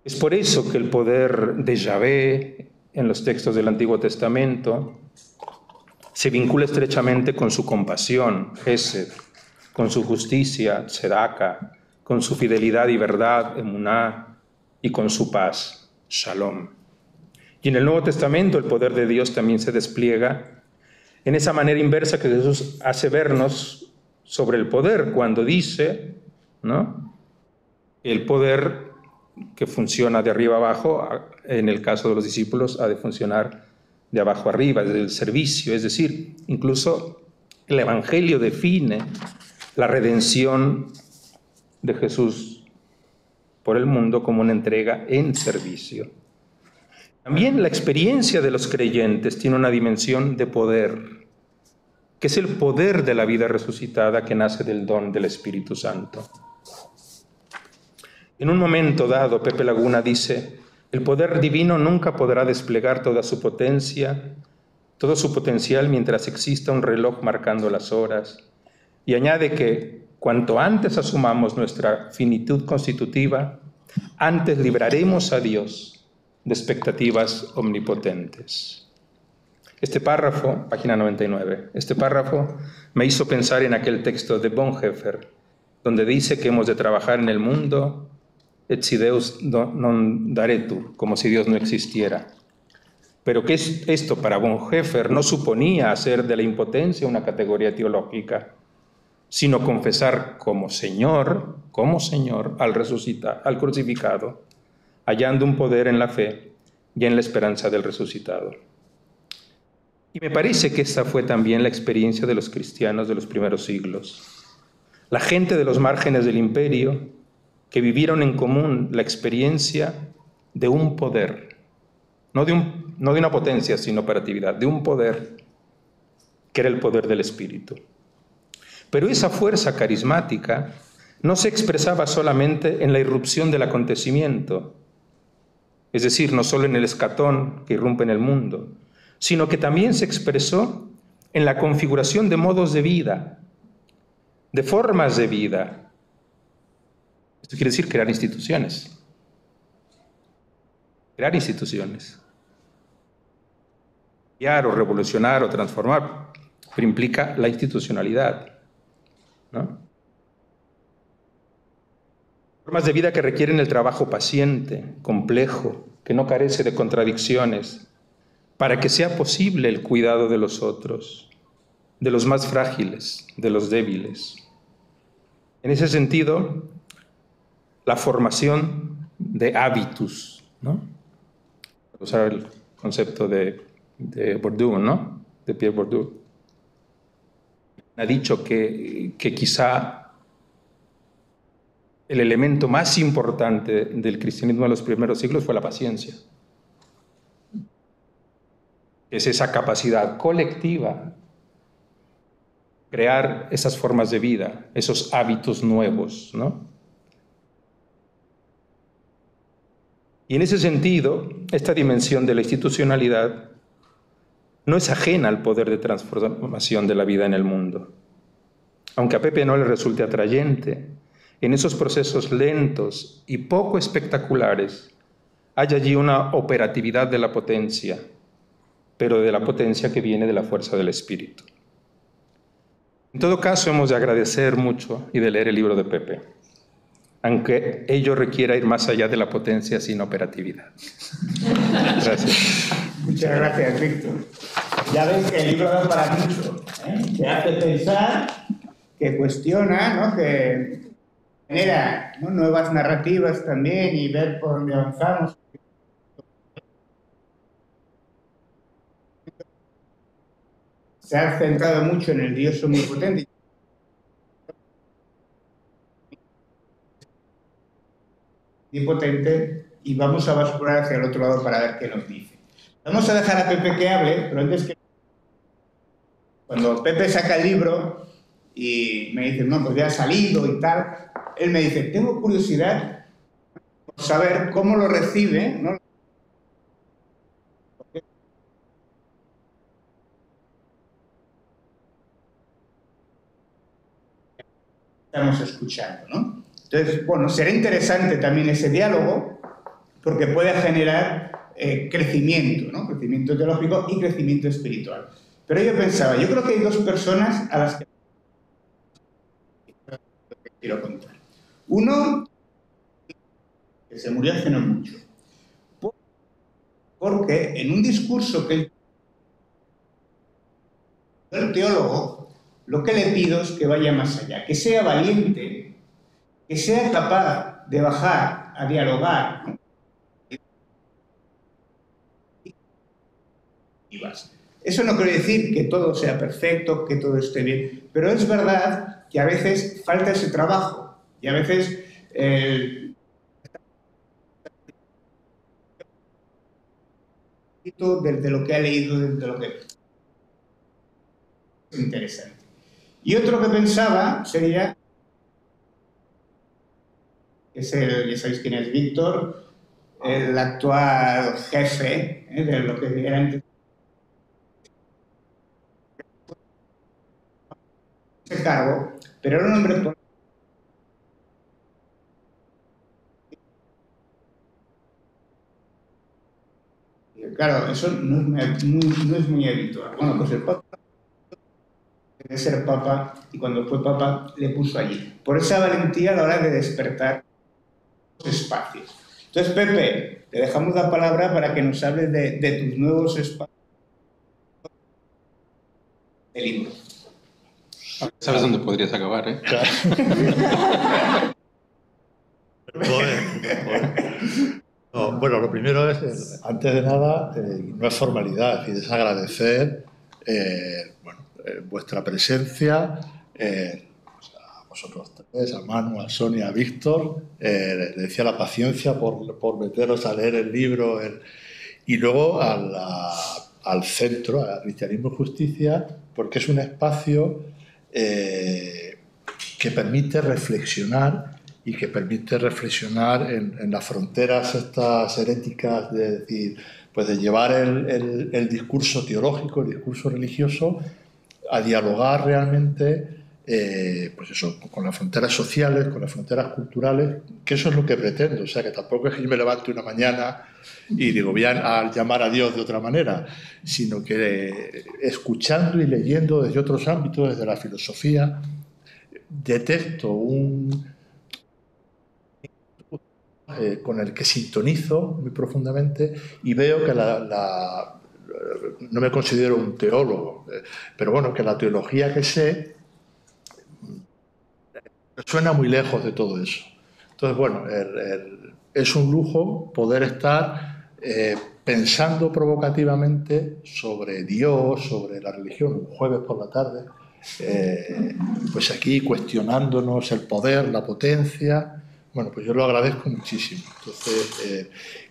Speaker 3: Es por eso que el poder de Yahvé en los textos del Antiguo Testamento se vincula estrechamente con su compasión, Gesed, con su justicia, Tzedaka, con su fidelidad y verdad, Emuná, y con su paz, Shalom. Y en el Nuevo Testamento el poder de Dios también se despliega en esa manera inversa que Jesús hace vernos sobre el poder cuando dice, ¿no?, el poder que funciona de arriba abajo, en el caso de los discípulos, ha de funcionar de abajo arriba, desde el servicio. Es decir, incluso el Evangelio define la redención de Jesús por el mundo como una entrega en servicio. También la experiencia de los creyentes tiene una dimensión de poder, que es el poder de la vida resucitada que nace del don del Espíritu Santo. En un momento dado, Pepe Laguna dice: el poder divino nunca podrá desplegar toda su potencia, todo su potencial mientras exista un reloj marcando las horas. Y añade que cuanto antes asumamos nuestra finitud constitutiva, antes libraremos a Dios de expectativas omnipotentes. Este párrafo, página 99, este párrafo me hizo pensar en aquel texto de Bonhoeffer, donde dice que hemos de trabajar en el mundo et si Deus non daretur, como si Dios no existiera. pero que esto para Bonhoeffer no suponía hacer de la impotencia una categoría teológica, sino confesar como Señor al crucificado, hallando un poder en la fe y en la esperanza del resucitado. Y me parece que esta fue también la experiencia de los cristianos de los primeros siglos. La gente de los márgenes del imperio que vivieron en común la experiencia de un poder, no de una potencia, sino operatividad, de un poder que era el poder del Espíritu. Pero esa fuerza carismática no se expresaba solamente en la irrupción del acontecimiento, es decir, no solo en el escatón que irrumpe en el mundo, sino que también se expresó en la configuración de modos de vida, de formas de vida. Esto quiere decir crear instituciones. Crear instituciones. Cambiar o revolucionar o transformar, pero implica la institucionalidad, ¿no? Formas de vida que requieren el trabajo paciente, complejo, que no carece de contradicciones, para que sea posible el cuidado de los otros, de los más frágiles, de los débiles. En ese sentido, la formación de hábitus, ¿no? Usar el concepto de Bourdieu, ¿no? De Pierre Bourdieu. Ha dicho que quizá el elemento más importante del cristianismo de los primeros siglos fue la paciencia. Es esa capacidad colectiva, crear esas formas de vida, esos hábitos nuevos, ¿no? Y en ese sentido, esta dimensión de la institucionalidad no es ajena al poder de transformación de la vida en el mundo. Aunque a Pepe no le resulte atrayente, en esos procesos lentos y poco espectaculares hay allí una operatividad de la potencia, pero de la potencia que viene de la fuerza del Espíritu. En todo caso, hemos de agradecer mucho y de leer el libro de Pepe, aunque ello requiera ir más allá de la potencia sin operatividad. Gracias.
Speaker 1: Muchas gracias, Víctor. Ya ves que el libro da para mucho, ¿eh? Que hace pensar, que cuestiona, ¿no? Que genera, ¿no?, nuevas narrativas también y ver por dónde avanzamos. Se ha centrado mucho en el Dios omnipotente. Y vamos a bascular hacia el otro lado para ver qué nos dice. Vamos a dejar a Pepe que hable, pero antes que... Cuando Pepe saca el libro y me dice, no, pues ya ha salido y tal, él me dice, tengo curiosidad por saber cómo lo recibe, ¿no? Estamos escuchando, ¿no? Entonces, bueno, será interesante también ese diálogo porque puede generar crecimiento, ¿no? Crecimiento teológico y crecimiento espiritual. Pero yo pensaba, yo creo que hay dos personas a las que quiero contar. Uno, que se murió hace no mucho, porque en un discurso que el teólogo, lo que le pido es que vaya más allá, que sea valiente, que sea capaz de bajar a dialogar, ¿no? Eso no quiere decir que todo sea perfecto, que todo esté bien, pero es verdad que a veces falta ese trabajo y a veces desde lo que ha leído, desde lo que es interesante. Y otro que pensaba sería, ya sabéis quién es Víctor, el actual jefe de lo que era antes ese cargo, pero era un hombre claro, eso no es muy habitual. Bueno, pues el Papa de ser Papa y cuando fue Papa le puso allí. Por esa valentía a la hora de despertar los espacios. Entonces, Pepe, te dejamos la palabra para que nos hables de tus nuevos espacios de libro.
Speaker 3: ¿Sabes dónde podrías acabar, eh?
Speaker 4: Claro. No, bueno, lo primero es, antes de nada, no es formalidad, es decir, es agradecer vuestra presencia, a vosotros tres, a Manu, a Sonia, a Víctor, les decía la paciencia por meteros a leer el libro, y luego al centro, a Cristianismo y Justicia, porque es un espacio que permite reflexionar y que permite reflexionar en las fronteras estas heréticas de decir, pues de llevar el discurso teológico, el discurso religioso, a dialogar realmente pues eso, con las fronteras sociales, con las fronteras culturales, que eso es lo que pretendo. O sea, que tampoco es que yo me levante una mañana y digo, voy a llamar a Dios de otra manera, sino que escuchando y leyendo desde otros ámbitos, desde la filosofía, detecto con el que sintonizo muy profundamente y veo que no me considero un teólogo, pero bueno, que la teología que sé suena muy lejos de todo eso. Entonces, bueno, es un lujo poder estar pensando provocativamente sobre Dios, sobre la religión, un jueves por la tarde, pues aquí cuestionándonos el poder, la potencia. Bueno, pues yo lo agradezco muchísimo. Entonces,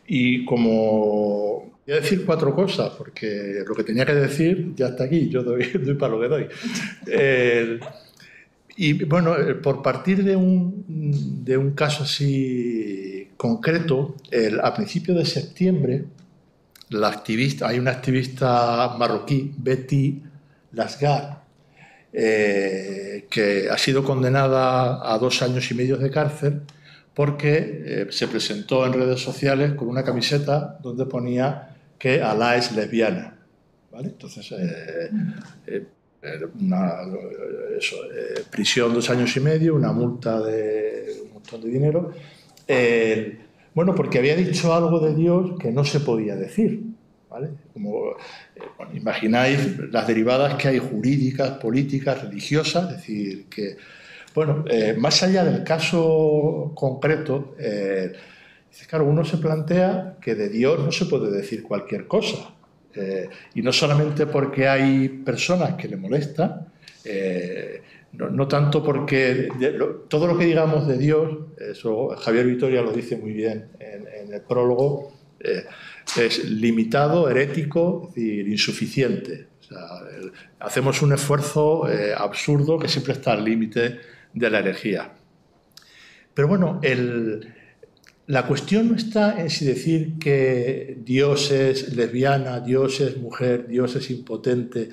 Speaker 4: y como voy a decir 4 cosas, porque lo que tenía que decir ya está aquí, yo doy para lo que doy. Y bueno, por partir de un caso así concreto, a principios de septiembre, hay una activista marroquí, Betty Lasgar, que ha sido condenada a 2 años y medio de cárcel porque se presentó en redes sociales con una camiseta donde ponía que Alá es lesbiana, ¿vale? Entonces, prisión 2 años y medio, una multa de un montón de dinero, bueno, porque había dicho algo de Dios que no se podía decir, ¿vale? Como, bueno, imagináis las derivadas que hay jurídicas, políticas, religiosas, es decir, que, bueno, más allá del caso concreto, claro, uno se plantea que de Dios no se puede decir cualquier cosa, y no solamente porque hay personas que le molestan, no tanto porque todo lo que digamos de Dios, eso Javier Vitoria lo dice muy bien en el prólogo, es limitado, herético, es decir, insuficiente. O sea, hacemos un esfuerzo absurdo que siempre está al límite de la herejía. Pero bueno, la cuestión no está en si decir que Dios es lesbiana, Dios es mujer, Dios es impotente,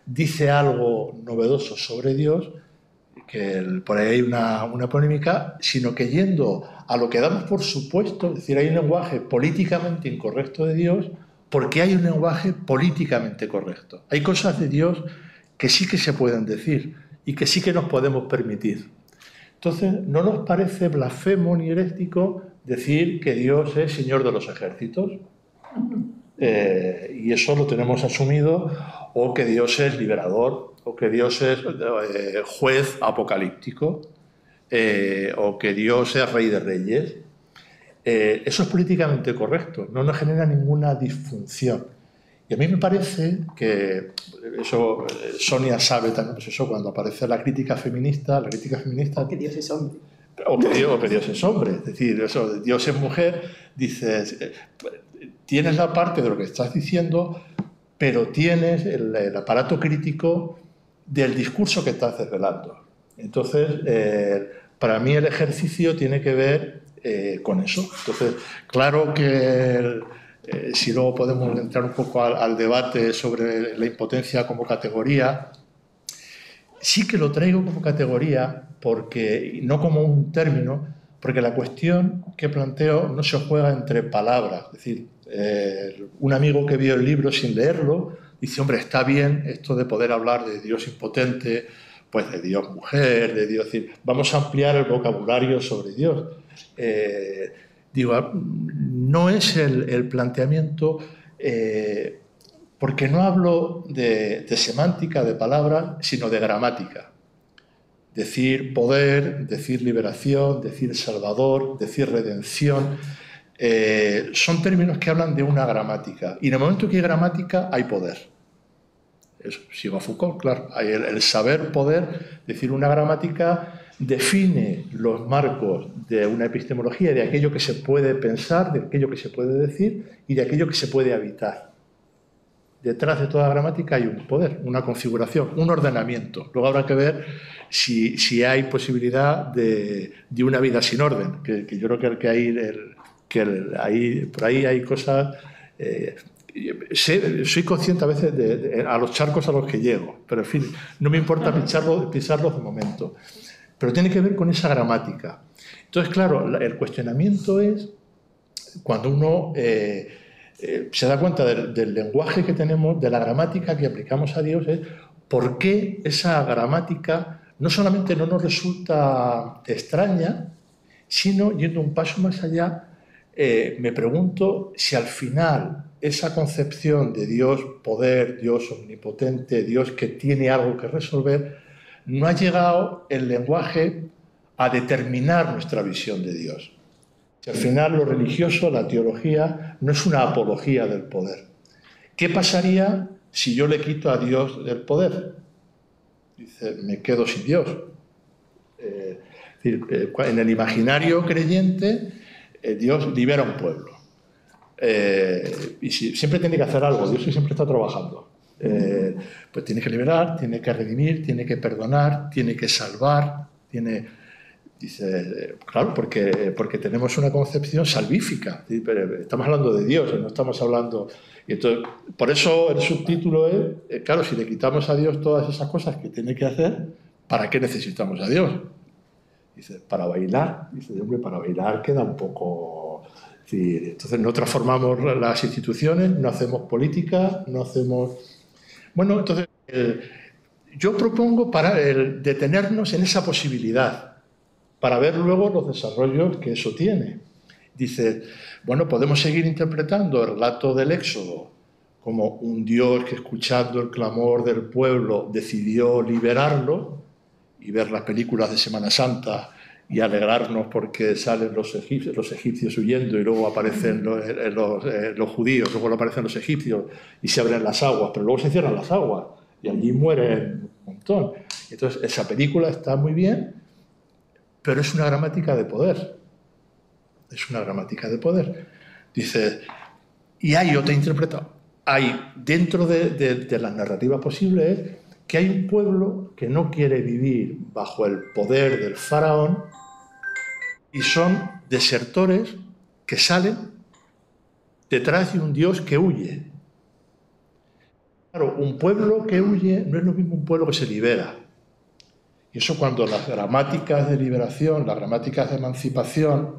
Speaker 4: dice algo novedoso sobre Dios, que por ahí hay una polémica, sino que yendo a lo que damos por supuesto, es decir, hay un lenguaje políticamente incorrecto de Dios, porque hay un lenguaje políticamente correcto. Hay cosas de Dios que sí que se pueden decir y que sí que nos podemos permitir. Entonces, no nos parece blasfemo ni herético decir que Dios es Señor de los ejércitos, y eso lo tenemos asumido, o que Dios es liberador, o que Dios es juez apocalíptico, o que Dios es rey de reyes. Eso es políticamente correcto, no nos genera ninguna disfunción. Y a mí me parece que, eso Sonia sabe también, pues eso, cuando aparece la crítica feminista...
Speaker 2: Que Dios es hombre.
Speaker 4: O que Dios es hombre, es decir, eso, Dios es mujer, dices, tienes la parte de lo que estás diciendo, pero tienes el aparato crítico del discurso que estás desvelando. Entonces, para mí el ejercicio tiene que ver con eso. Entonces, claro que si luego podemos entrar un poco al debate sobre la impotencia como categoría, sí que lo traigo como categoría, porque no como un término, porque la cuestión que planteo no se juega entre palabras. Es decir, un amigo que vio el libro sin leerlo dice, hombre, está bien esto de poder hablar de Dios impotente, pues de Dios mujer, de Dios... Es decir, vamos a ampliar el vocabulario sobre Dios. digo, no es el planteamiento, porque no hablo de semántica, de palabras, sino de gramática. Decir poder, decir liberación, decir salvador, decir redención, son términos que hablan de una gramática. Y en el momento que hay gramática, hay poder. Eso, sigo a Foucault, claro. Hay el saber poder, decir, una gramática define los marcos de una epistemología, de aquello que se puede pensar, de aquello que se puede decir y de aquello que se puede habitar. Detrás de toda gramática hay un poder, una configuración, un ordenamiento. Luego habrá que ver si hay posibilidad de una vida sin orden, que yo creo que por ahí hay cosas... soy consciente a veces a los charcos a los que llego, pero en fin, no me importa pisarlos de momento. Pero tiene que ver con esa gramática. Entonces, claro, el cuestionamiento es cuando uno se da cuenta del lenguaje que tenemos, de la gramática que aplicamos a Dios, es por qué esa gramática no solamente no nos resulta extraña, sino, yendo un paso más allá, me pregunto si al final esa concepción de Dios poder, Dios omnipotente, Dios que tiene algo que resolver, no ha llegado el lenguaje a determinar nuestra visión de Dios. Si al final lo religioso, la teología, no es una apología del poder. ¿Qué pasaría si yo le quito a Dios el poder? Dice, me quedo sin Dios. En el imaginario creyente, Dios libera a un pueblo. Y siempre tiene que hacer algo, Dios siempre está trabajando. Pues tiene que liberar, tiene que redimir, tiene que perdonar, tiene que salvar, dice, claro, porque tenemos una concepción salvífica, pero estamos hablando de Dios, no estamos hablando... Y entonces, por eso el subtítulo es, claro, si le quitamos a Dios todas esas cosas que tiene que hacer, ¿para qué necesitamos a Dios? Dice, para bailar. Dice, hombre, para bailar queda un poco... Entonces no transformamos las instituciones, no hacemos política, no hacemos... Bueno, entonces yo propongo detenernos en esa posibilidad para ver luego los desarrollos que eso tiene. Dice, bueno, podemos seguir interpretando el relato del Éxodo como un Dios que, escuchando el clamor del pueblo, decidió liberarlo, y ver las películas de Semana Santa y alegrarnos porque salen los egipcios huyendo y luego aparecen los judíos, luego aparecen los egipcios y se abren las aguas, pero luego se cierran las aguas y allí mueren un montón. Entonces, esa película está muy bien, pero es una gramática de poder. Es una gramática de poder. Dice, y hay otra interpretación. Hay, dentro de las narrativas posibles, que hay un pueblo que no quiere vivir bajo el poder del faraón y son desertores que salen detrás de un Dios que huye. Claro, un pueblo que huye no es lo mismo un pueblo que se libera. Y eso, cuando las gramáticas de liberación, las gramáticas de emancipación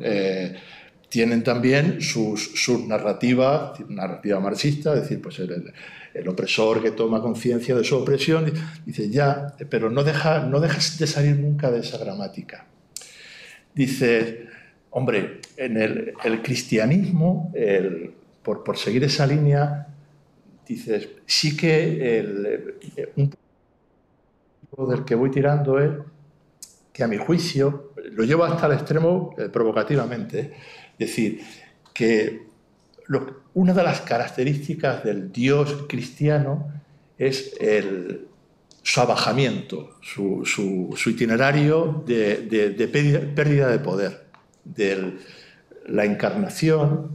Speaker 4: tienen también sus narrativas, narrativa marxista, es decir, pues el opresor que toma conciencia de su opresión, dice ya, pero no dejas de salir nunca de esa gramática. Dice, hombre, en el cristianismo, por seguir esa línea, dices, sí que un poco del que voy tirando es que, a mi juicio, lo llevo hasta el extremo provocativamente, es decir, que una de las características del Dios cristiano es su abajamiento, su itinerario de pérdida de poder, de la encarnación.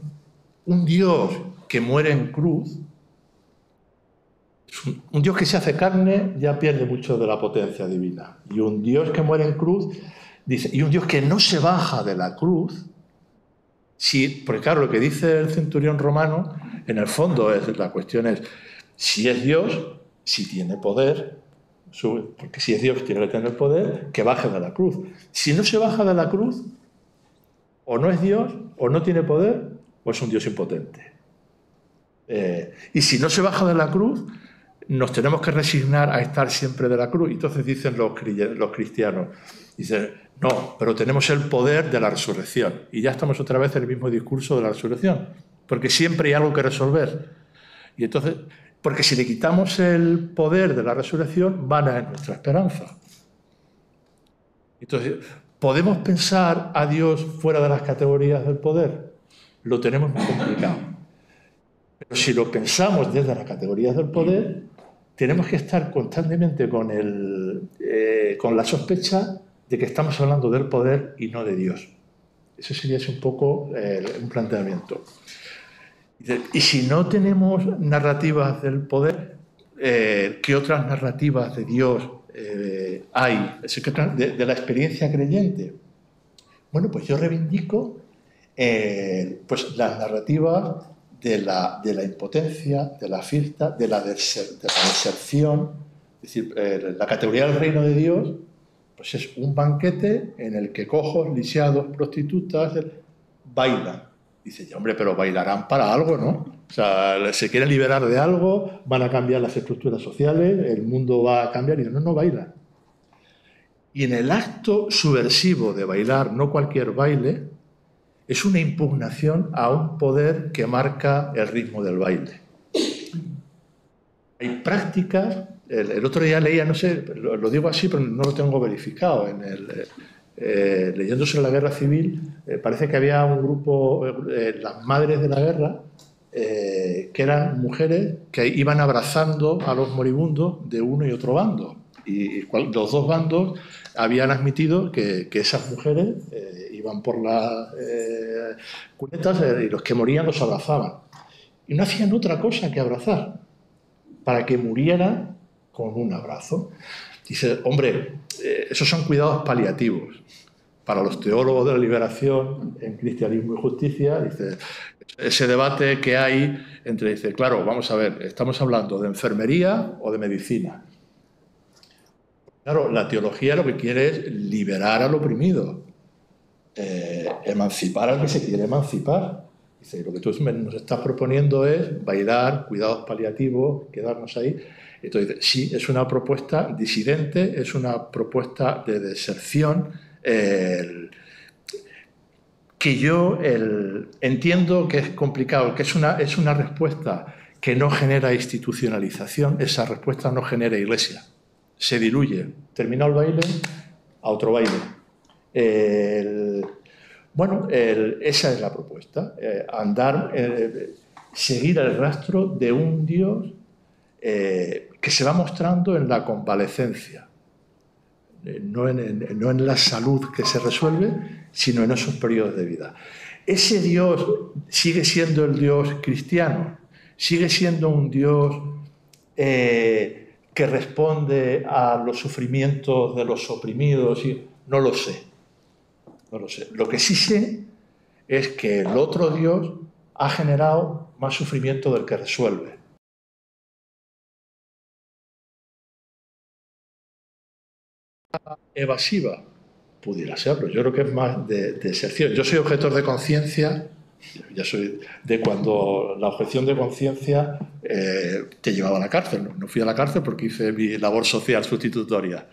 Speaker 4: Un Dios que muere en cruz, un Dios que se hace carne ya pierde mucho de la potencia divina. Y un Dios que muere en cruz, dice, y un Dios que no se baja de la cruz, sí, porque claro, lo que dice el centurión romano, en el fondo la cuestión es, si es Dios, si tiene poder, porque si es Dios tiene que tener poder, que baje de la cruz. Si no se baja de la cruz, o no es Dios, o no tiene poder, o es un Dios impotente. Y si no se baja de la cruz, nos tenemos que resignar a estar siempre de la cruz. Y entonces dicen los cristianos, dicen, no, pero tenemos el poder de la resurrección. Y ya estamos otra vez en el mismo discurso de la resurrección, porque siempre hay algo que resolver. Y entonces, porque si le quitamos el poder de la resurrección, vana es nuestra esperanza. Entonces, ¿podemos pensar a Dios fuera de las categorías del poder? Lo tenemos muy complicado. Pero si lo pensamos desde las categorías del poder, tenemos que estar constantemente con la sospecha de que estamos hablando del poder y no de Dios. Eso sería un poco un planteamiento. Y si no tenemos narrativas del poder, ¿qué otras narrativas de Dios hay? De la experiencia creyente. Bueno, pues yo reivindico pues las narrativas de la impotencia, de la fiesta, de la deserción. Es decir, la categoría del reino de Dios pues es un banquete en el que cojos, lisiados, prostitutas bailan. Dice, hombre, pero bailarán para algo, ¿no? O sea, se quieren liberar de algo, van a cambiar las estructuras sociales, el mundo va a cambiar, y no bailan. Y en el acto subversivo de bailar, no cualquier baile, es una impugnación a un poder que marca el ritmo del baile. Hay prácticas, el otro día leía, no sé, lo digo así, pero no lo tengo verificado, leyendo sobre la guerra civil, parece que había un grupo, las madres de la guerra, que eran mujeres que iban abrazando a los moribundos de uno y otro bando. Y los dos bandos habían admitido que esas mujeres iban por las cunetas y los que morían los abrazaban. Y no hacían otra cosa que abrazar, para que murieran con un abrazo. Dice, hombre, esos son cuidados paliativos. Para los teólogos de la liberación en Cristianismo y Justicia, dice, ese debate que hay entre, dice, claro, vamos a ver, ¿estamos hablando de enfermería o de medicina? Claro, la teología lo que quiere es liberar al oprimido, emancipar al que se quiere emancipar. Dice, lo que tú nos estás proponiendo es bailar, cuidados paliativos, quedarnos ahí. Entonces, sí, es una propuesta disidente, es una propuesta de deserción, que yo entiendo que es complicado, que es una respuesta que no genera institucionalización, esa respuesta no genera iglesia. Se diluye. Termina el baile, a otro baile. Esa es la propuesta. Seguir el rastro de un Dios que se va mostrando en la convalecencia. No en la salud que se resuelve, sino en esos periodos de vida. Ese Dios sigue siendo el Dios cristiano, sigue siendo un Dios que responde a los sufrimientos de los oprimidos. No lo sé. Lo que sí sé es que el otro Dios ha generado más sufrimiento del que resuelve. Evasiva, pudiera serlo. Yo creo que es más de deserción. Yo soy objetor de conciencia, ya soy de cuando la objeción de conciencia te llevaba a la cárcel. No fui a la cárcel porque hice mi labor social sustitutoria.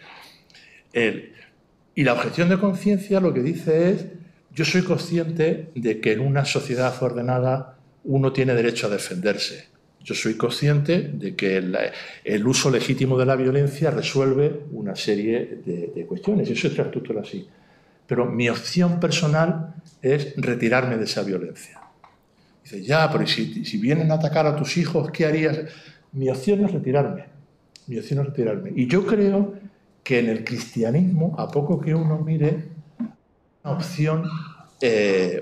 Speaker 4: Y la objeción de conciencia lo que dice es, yo soy consciente de que en una sociedad ordenada uno tiene derecho a defenderse. Yo soy consciente de que el uso legítimo de la violencia resuelve una serie de cuestiones. Eso es estructura así. Pero mi opción personal es retirarme de esa violencia. Dice, ya, pero si vienen a atacar a tus hijos, ¿qué harías? Mi opción es retirarme. Y yo creo que en el cristianismo, a poco que uno mire, una opción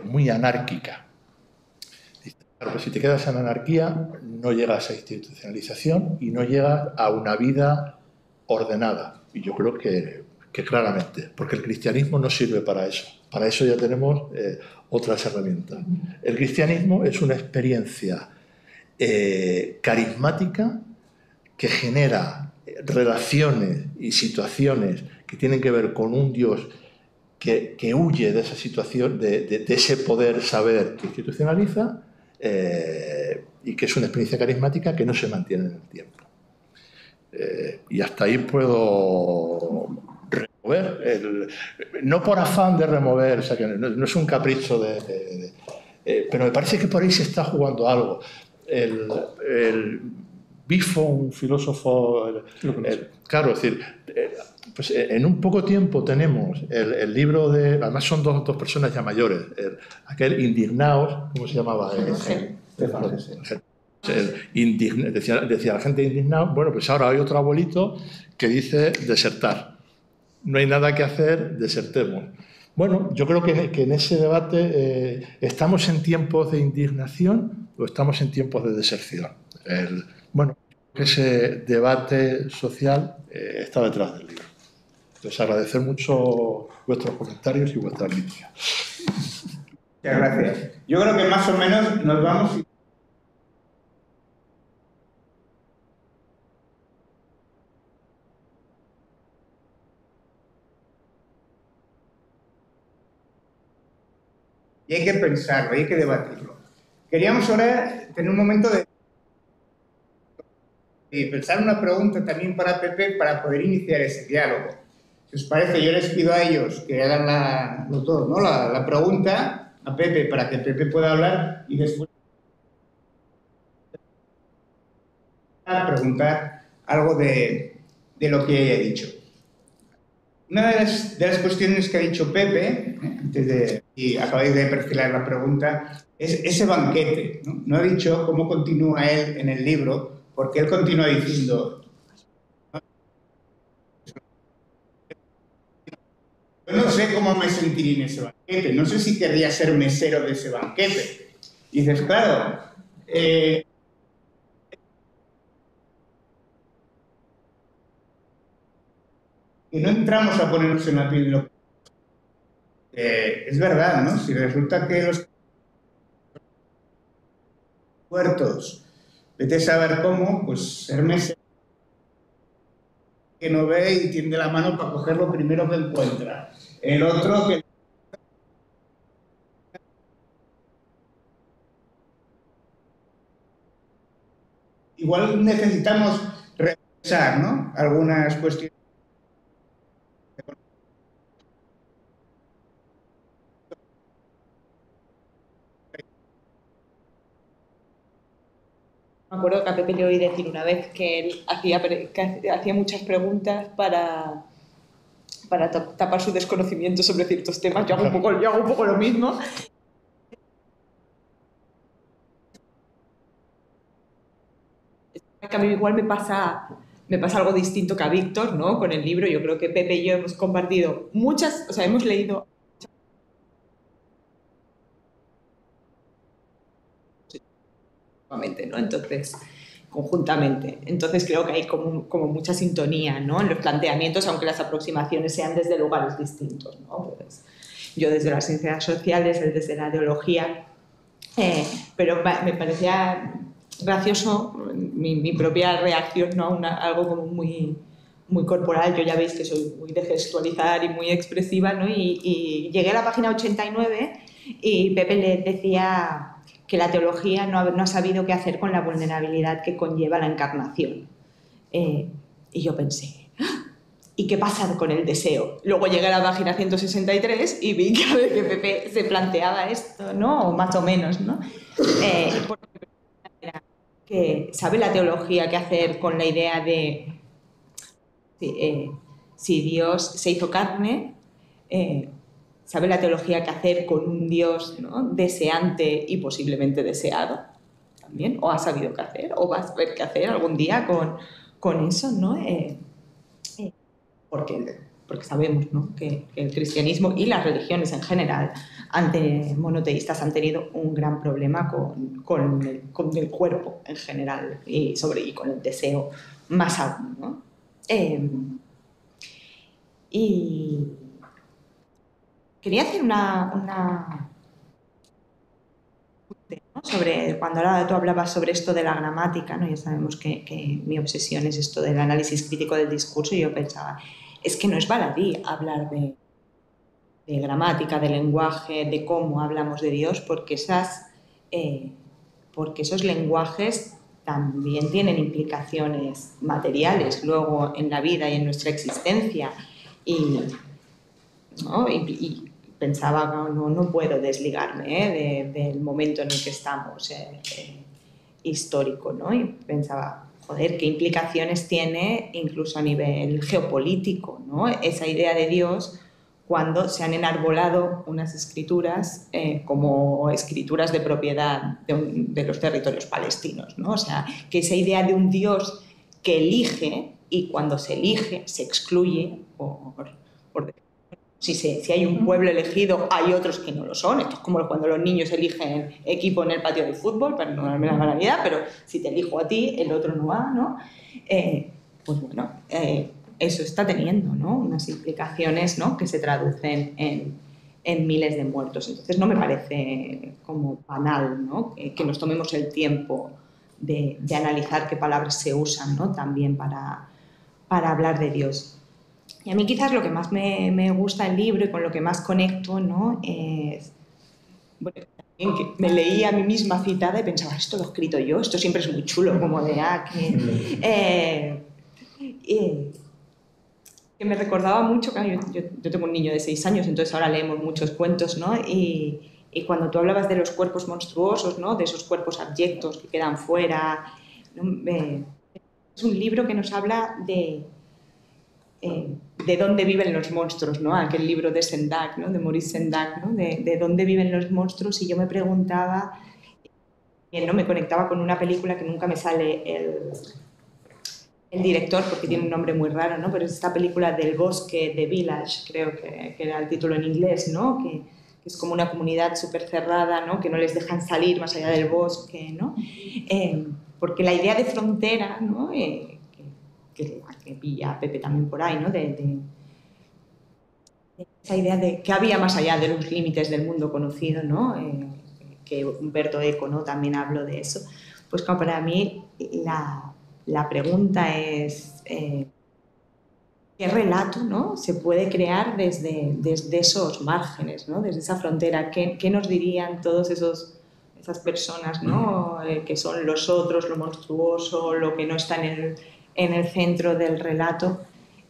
Speaker 4: muy anárquica. Claro, pues si te quedas en anarquía, no llegas a institucionalización y no llegas a una vida ordenada. Y yo creo que claramente, porque el cristianismo no sirve para eso. Para eso ya tenemos otras herramientas. El cristianismo es una experiencia carismática que genera relaciones y situaciones que tienen que ver con un Dios que huye de esa situación, de ese poder saber que institucionaliza, y que es una experiencia carismática que no se mantiene en el tiempo. Y hasta ahí puedo remover, no por afán de remover, o sea, que no es un capricho pero me parece que por ahí se está jugando algo. El Bifo, un filósofo, claro, es decir, pues en un poco tiempo tenemos el libro de, además son dos personas ya mayores, aquel Indignaos, ¿cómo se llamaba? Decía la gente indignada, bueno, pues ahora hay otro abuelito que dice desertar. No hay nada que hacer, desertemos. Bueno, yo creo que en ese debate estamos en tiempos de indignación o estamos en tiempos de deserción. Bueno, ese debate social está detrás del libro. Les agradecer mucho vuestros comentarios y vuestras críticas.
Speaker 1: Muchas gracias. Yo creo que más o menos nos vamos. Y hay que pensarlo, hay que debatirlo. Queríamos ahora tener un momento de pensar una pregunta también para Pepe para poder iniciar ese diálogo. Si os parece, yo les pido a ellos que hagan los dos, ¿no? la pregunta a Pepe para que Pepe pueda hablar y después preguntar algo de lo que haya dicho. Una de las cuestiones que ha dicho Pepe, y acabáis de perfilar la pregunta, es ese banquete, ¿no? No ha dicho cómo continúa él en el libro, porque él continúa diciendo: yo no sé cómo me sentiría en ese banquete, no sé si querría ser mesero de ese banquete. Y dices, claro, que no entramos a ponernos en la piel de lo que es verdad, ¿no? Si resulta que los puertos, vete a saber cómo, pues ser mesero que no ve y tiende la mano para coger lo primero que encuentra. El otro que igual necesitamos revisar, ¿no? Algunas cuestiones.
Speaker 2: Me acuerdo que a Pepe le oí decir una vez que él hacía muchas preguntas para tapar su desconocimiento sobre ciertos temas. Yo hago un poco lo mismo. Que a mí igual me pasa algo distinto que a Víctor, ¿no? Con el libro. Yo creo que Pepe y yo hemos compartido muchas, o sea, hemos leído ¿no? Entonces, conjuntamente. Entonces creo que hay como mucha sintonía, ¿no? En los planteamientos, aunque las aproximaciones sean desde lugares distintos, ¿no? Pues, yo desde las ciencias sociales, él desde la teología, pero me parecía gracioso mi propia reacción, ¿no? Algo como muy corporal. Yo ya veis que soy muy de gestualizar y muy expresiva, ¿no? Y llegué a la página 89 y Pepe le decía que la teología no ha sabido qué hacer con la vulnerabilidad que conlleva la encarnación. Y yo pensé, ¿y qué pasa con el deseo? Luego llegué a la página 163 y vi que Pepe se planteaba esto, ¿no? O más o menos, ¿no? Que sabe la teología qué hacer con la idea de si Dios se hizo carne, sabe la teología qué hacer con un Dios, ¿no? Deseante y posiblemente deseado también, o ha sabido qué hacer, o va a saber qué hacer algún día con eso, ¿no? Porque sabemos, ¿no? que el cristianismo y las religiones en general monoteístas han tenido un gran problema con el cuerpo en general y con el deseo más aún, ¿no? Y quería hacer una ¿no? Sobre cuando tú hablabas sobre esto de la gramática, ¿no? Ya sabemos que mi obsesión es esto del análisis crítico del discurso, y yo pensaba, es que no es baladí hablar de gramática, de lenguaje, de cómo hablamos de Dios, porque esos lenguajes también tienen implicaciones materiales luego en la vida y en nuestra existencia. Y pensaba, no puedo desligarme del momento en el que estamos, histórico, ¿no? Y pensaba, joder, qué implicaciones tiene incluso a nivel geopolítico, ¿no? Esa idea de Dios cuando se han enarbolado unas escrituras como escrituras de propiedad de los territorios palestinos, ¿no? O sea, que esa idea de un Dios que elige, y cuando se elige se excluye si hay un pueblo elegido, hay otros que no lo son. Esto es como cuando los niños eligen equipo en el patio de fútbol, pero no me da maravilla, pero si te elijo a ti, el otro no va, ¿no? Pues bueno, eso está teniendo, ¿no? Unas implicaciones, ¿no? Que se traducen en miles de muertos. Entonces no me parece como banal, ¿no? Que nos tomemos el tiempo de analizar qué palabras se usan, ¿no? También para hablar de Dios. Y a mí quizás lo que más me gusta del libro y con lo que más conecto, ¿no? Es, bueno, que me leí a mí misma citada y pensaba, esto lo he escrito yo, esto siempre es muy chulo, como de, que me recordaba mucho, que yo tengo un niño de 6 años, entonces ahora leemos muchos cuentos, ¿no? Y cuando tú hablabas de los cuerpos monstruosos, ¿no? De esos cuerpos abyectos que quedan fuera, ¿no? Es un libro que nos habla de dónde viven los monstruos, ¿no? Aquel libro de Sendak, ¿no? De Maurice Sendak, ¿no? De dónde viven los monstruos, y yo me preguntaba, ¿no? Me conectaba con una película que nunca me sale el director porque tiene un nombre muy raro, ¿no? Pero es esta película del bosque, de Village, creo que era el título en inglés, ¿no? Que es como una comunidad súper cerrada, ¿no? Que no les dejan salir más allá del bosque, ¿no? Porque la idea de frontera, ¿no? Que pilla a Pepe también por ahí, ¿no? De esa idea de que había más allá de los límites del mundo conocido, ¿no? Que Umberto Eco, ¿no? También habló de eso. Pues como para mí la pregunta es ¿qué relato, ¿no? Se puede crear desde esos márgenes, ¿no? Desde esa frontera? ¿Qué nos dirían todos esas personas, ¿no? Que son los otros, lo monstruoso, lo que no está en el centro del relato?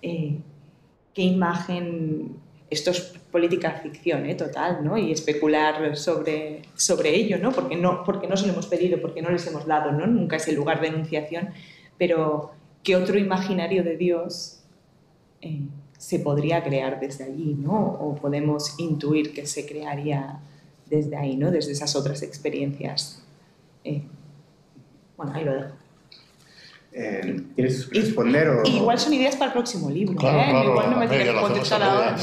Speaker 2: ¿Qué imagen? Esto es política ficción, total, ¿no? Y especular sobre ello, ¿no? Porque no se lo hemos pedido, porque no les hemos dado, ¿no? Nunca es el lugar de enunciación, pero ¿qué otro imaginario de Dios se podría crear desde allí, ¿no? O podemos intuir que se crearía desde ahí, ¿no? Desde esas otras experiencias. Bueno, ahí lo dejo.
Speaker 1: ¿Quieres responder?
Speaker 2: Igual son ideas para el próximo libro,
Speaker 4: claro,
Speaker 2: igual no me tienes que contestar ahora.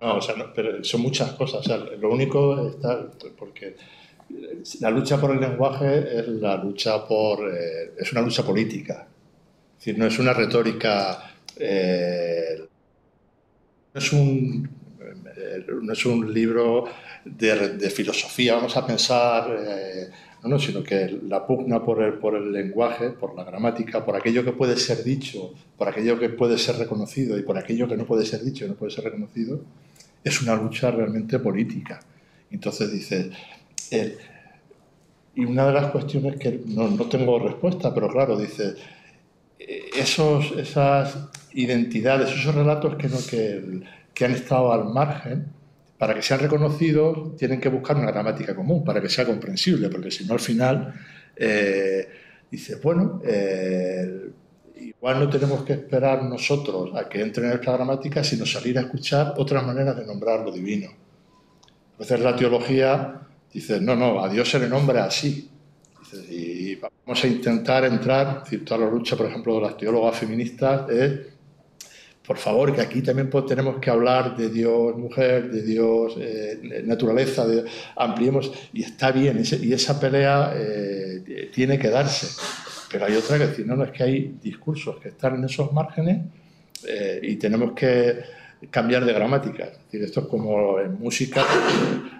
Speaker 4: No, o sea, no, pero son muchas cosas. O sea, lo único está, porque la lucha por el lenguaje es una lucha política. Es decir, no es una retórica, no es un libro de filosofía, vamos a pensar, no, sino que la pugna por el lenguaje, por la gramática, por aquello que puede ser dicho, por aquello que puede ser reconocido y por aquello que no puede ser dicho y no puede ser reconocido, es una lucha realmente política. Entonces dices, y una de las cuestiones que no tengo respuesta, pero claro, dices, esas identidades, esos relatos que han estado al margen, para que sean reconocidos, tienen que buscar una gramática común, para que sea comprensible, porque si no, al final, dices, bueno, igual no tenemos que esperar nosotros a que entre en nuestra gramática, sino salir a escuchar otras maneras de nombrar lo divino. A veces la teología dice, no, a Dios se le nombra así. Y vamos a intentar entrar, es decir, toda la lucha, por ejemplo, de las teólogas feministas es, por favor, que aquí también tenemos que hablar de Dios mujer, de Dios naturaleza, ampliemos, y está bien, y esa pelea tiene que darse. Pero hay otra que decir, no, es que hay discursos que están en esos márgenes y tenemos que cambiar de gramática. Es decir, esto es como en música,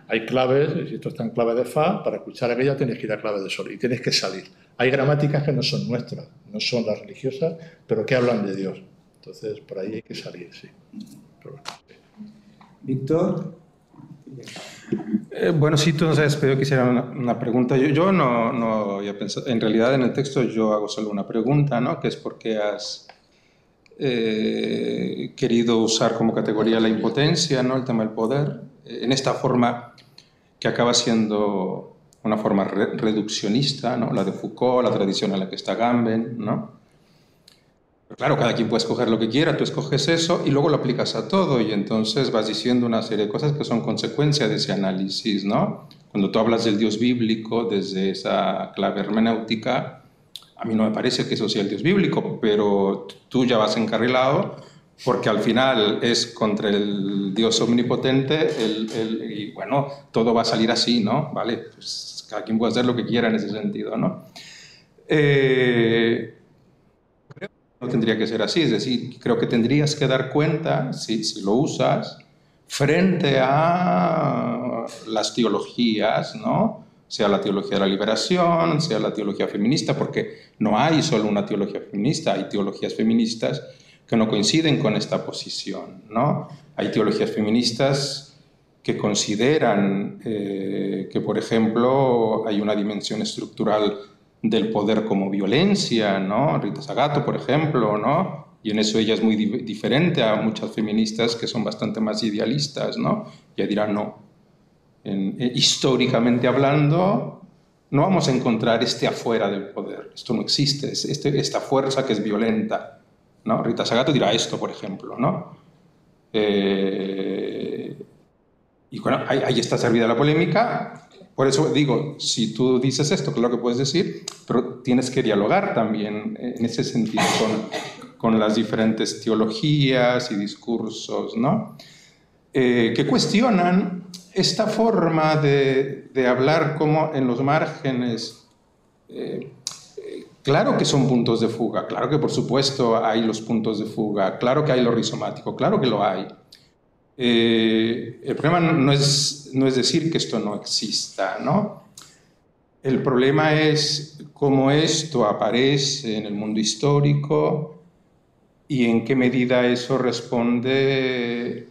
Speaker 4: hay claves, si esto está en clave de fa, para escuchar aquella tienes que ir a clave de sol y tienes que salir. Hay gramáticas que no son nuestras, no son las religiosas, pero que hablan de Dios. Entonces, por ahí hay que salir, sí. Pero bueno, sí.
Speaker 1: Víctor.
Speaker 3: Bueno, sí, tú nos has pedido que hiciera una pregunta. Yo no había pensado. En realidad, en el texto yo hago solo una pregunta, ¿no? Que es por qué has querido usar como categoría la impotencia, ¿no? El tema del poder, en esta forma que acaba siendo una forma reduccionista, ¿no? La de Foucault, la tradición en la que está Agamben, ¿no? Pero claro, cada quien puede escoger lo que quiera, tú escoges eso y luego lo aplicas a todo y entonces vas diciendo una serie de cosas que son consecuencia de ese análisis, ¿no? Cuando tú hablas del Dios bíblico desde esa clave hermenéutica, a mí no me parece que eso sea el Dios bíblico, pero tú ya vas encarrilado porque al final es contra el Dios omnipotente y bueno, todo va a salir así, ¿no? Vale, pues cada quien puede hacer lo que quiera en ese sentido, ¿no? No tendría que ser así, es decir, creo que tendrías que dar cuenta, si lo usas, frente a las teologías, ¿no? Sea la teología de la liberación, sea la teología feminista, porque no hay solo una teología feminista, hay teologías feministas que no coinciden con esta posición, ¿no? Hay teologías feministas que consideran que, por ejemplo, hay una dimensión estructural del poder como violencia, ¿no? Rita Segato, por ejemplo, ¿no? Y en eso ella es muy diferente a muchas feministas que son bastante más idealistas, ¿no? Ya dirán, no. Históricamente hablando, no vamos a encontrar este afuera del poder. Esto no existe, esta fuerza que es violenta, ¿no? Rita Segato dirá esto, por ejemplo, ¿no? Y bueno, ahí está servida la polémica. Por eso digo, si tú dices esto, claro que puedes decir, pero tienes que dialogar también en ese sentido con las diferentes teologías y discursos, ¿no? Que cuestionan esta forma de hablar como en los márgenes. Claro que son puntos de fuga, claro que por supuesto hay los puntos de fuga, claro que hay lo rizomático, claro que lo hay. El problema no es decir que esto no exista, ¿no? El problema es cómo esto aparece en el mundo histórico y en qué medida eso responde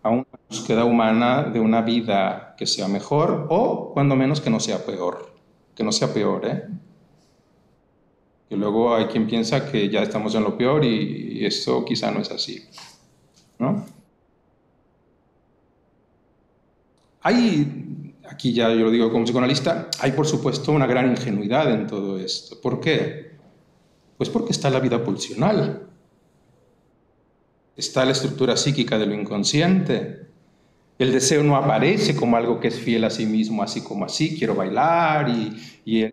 Speaker 3: a una búsqueda humana de una vida que sea mejor o, cuando menos, que no sea peor. Que no sea peor, ¿eh? Que luego hay quien piensa que ya estamos en lo peor y esto quizá no es así, ¿no? Hay, aquí ya yo lo digo como psicoanalista, hay por supuesto una gran ingenuidad en todo esto. ¿Por qué? Pues porque está la vida pulsional, está la estructura psíquica de lo inconsciente. El deseo no aparece como algo que es fiel a sí mismo, así como así, quiero bailar y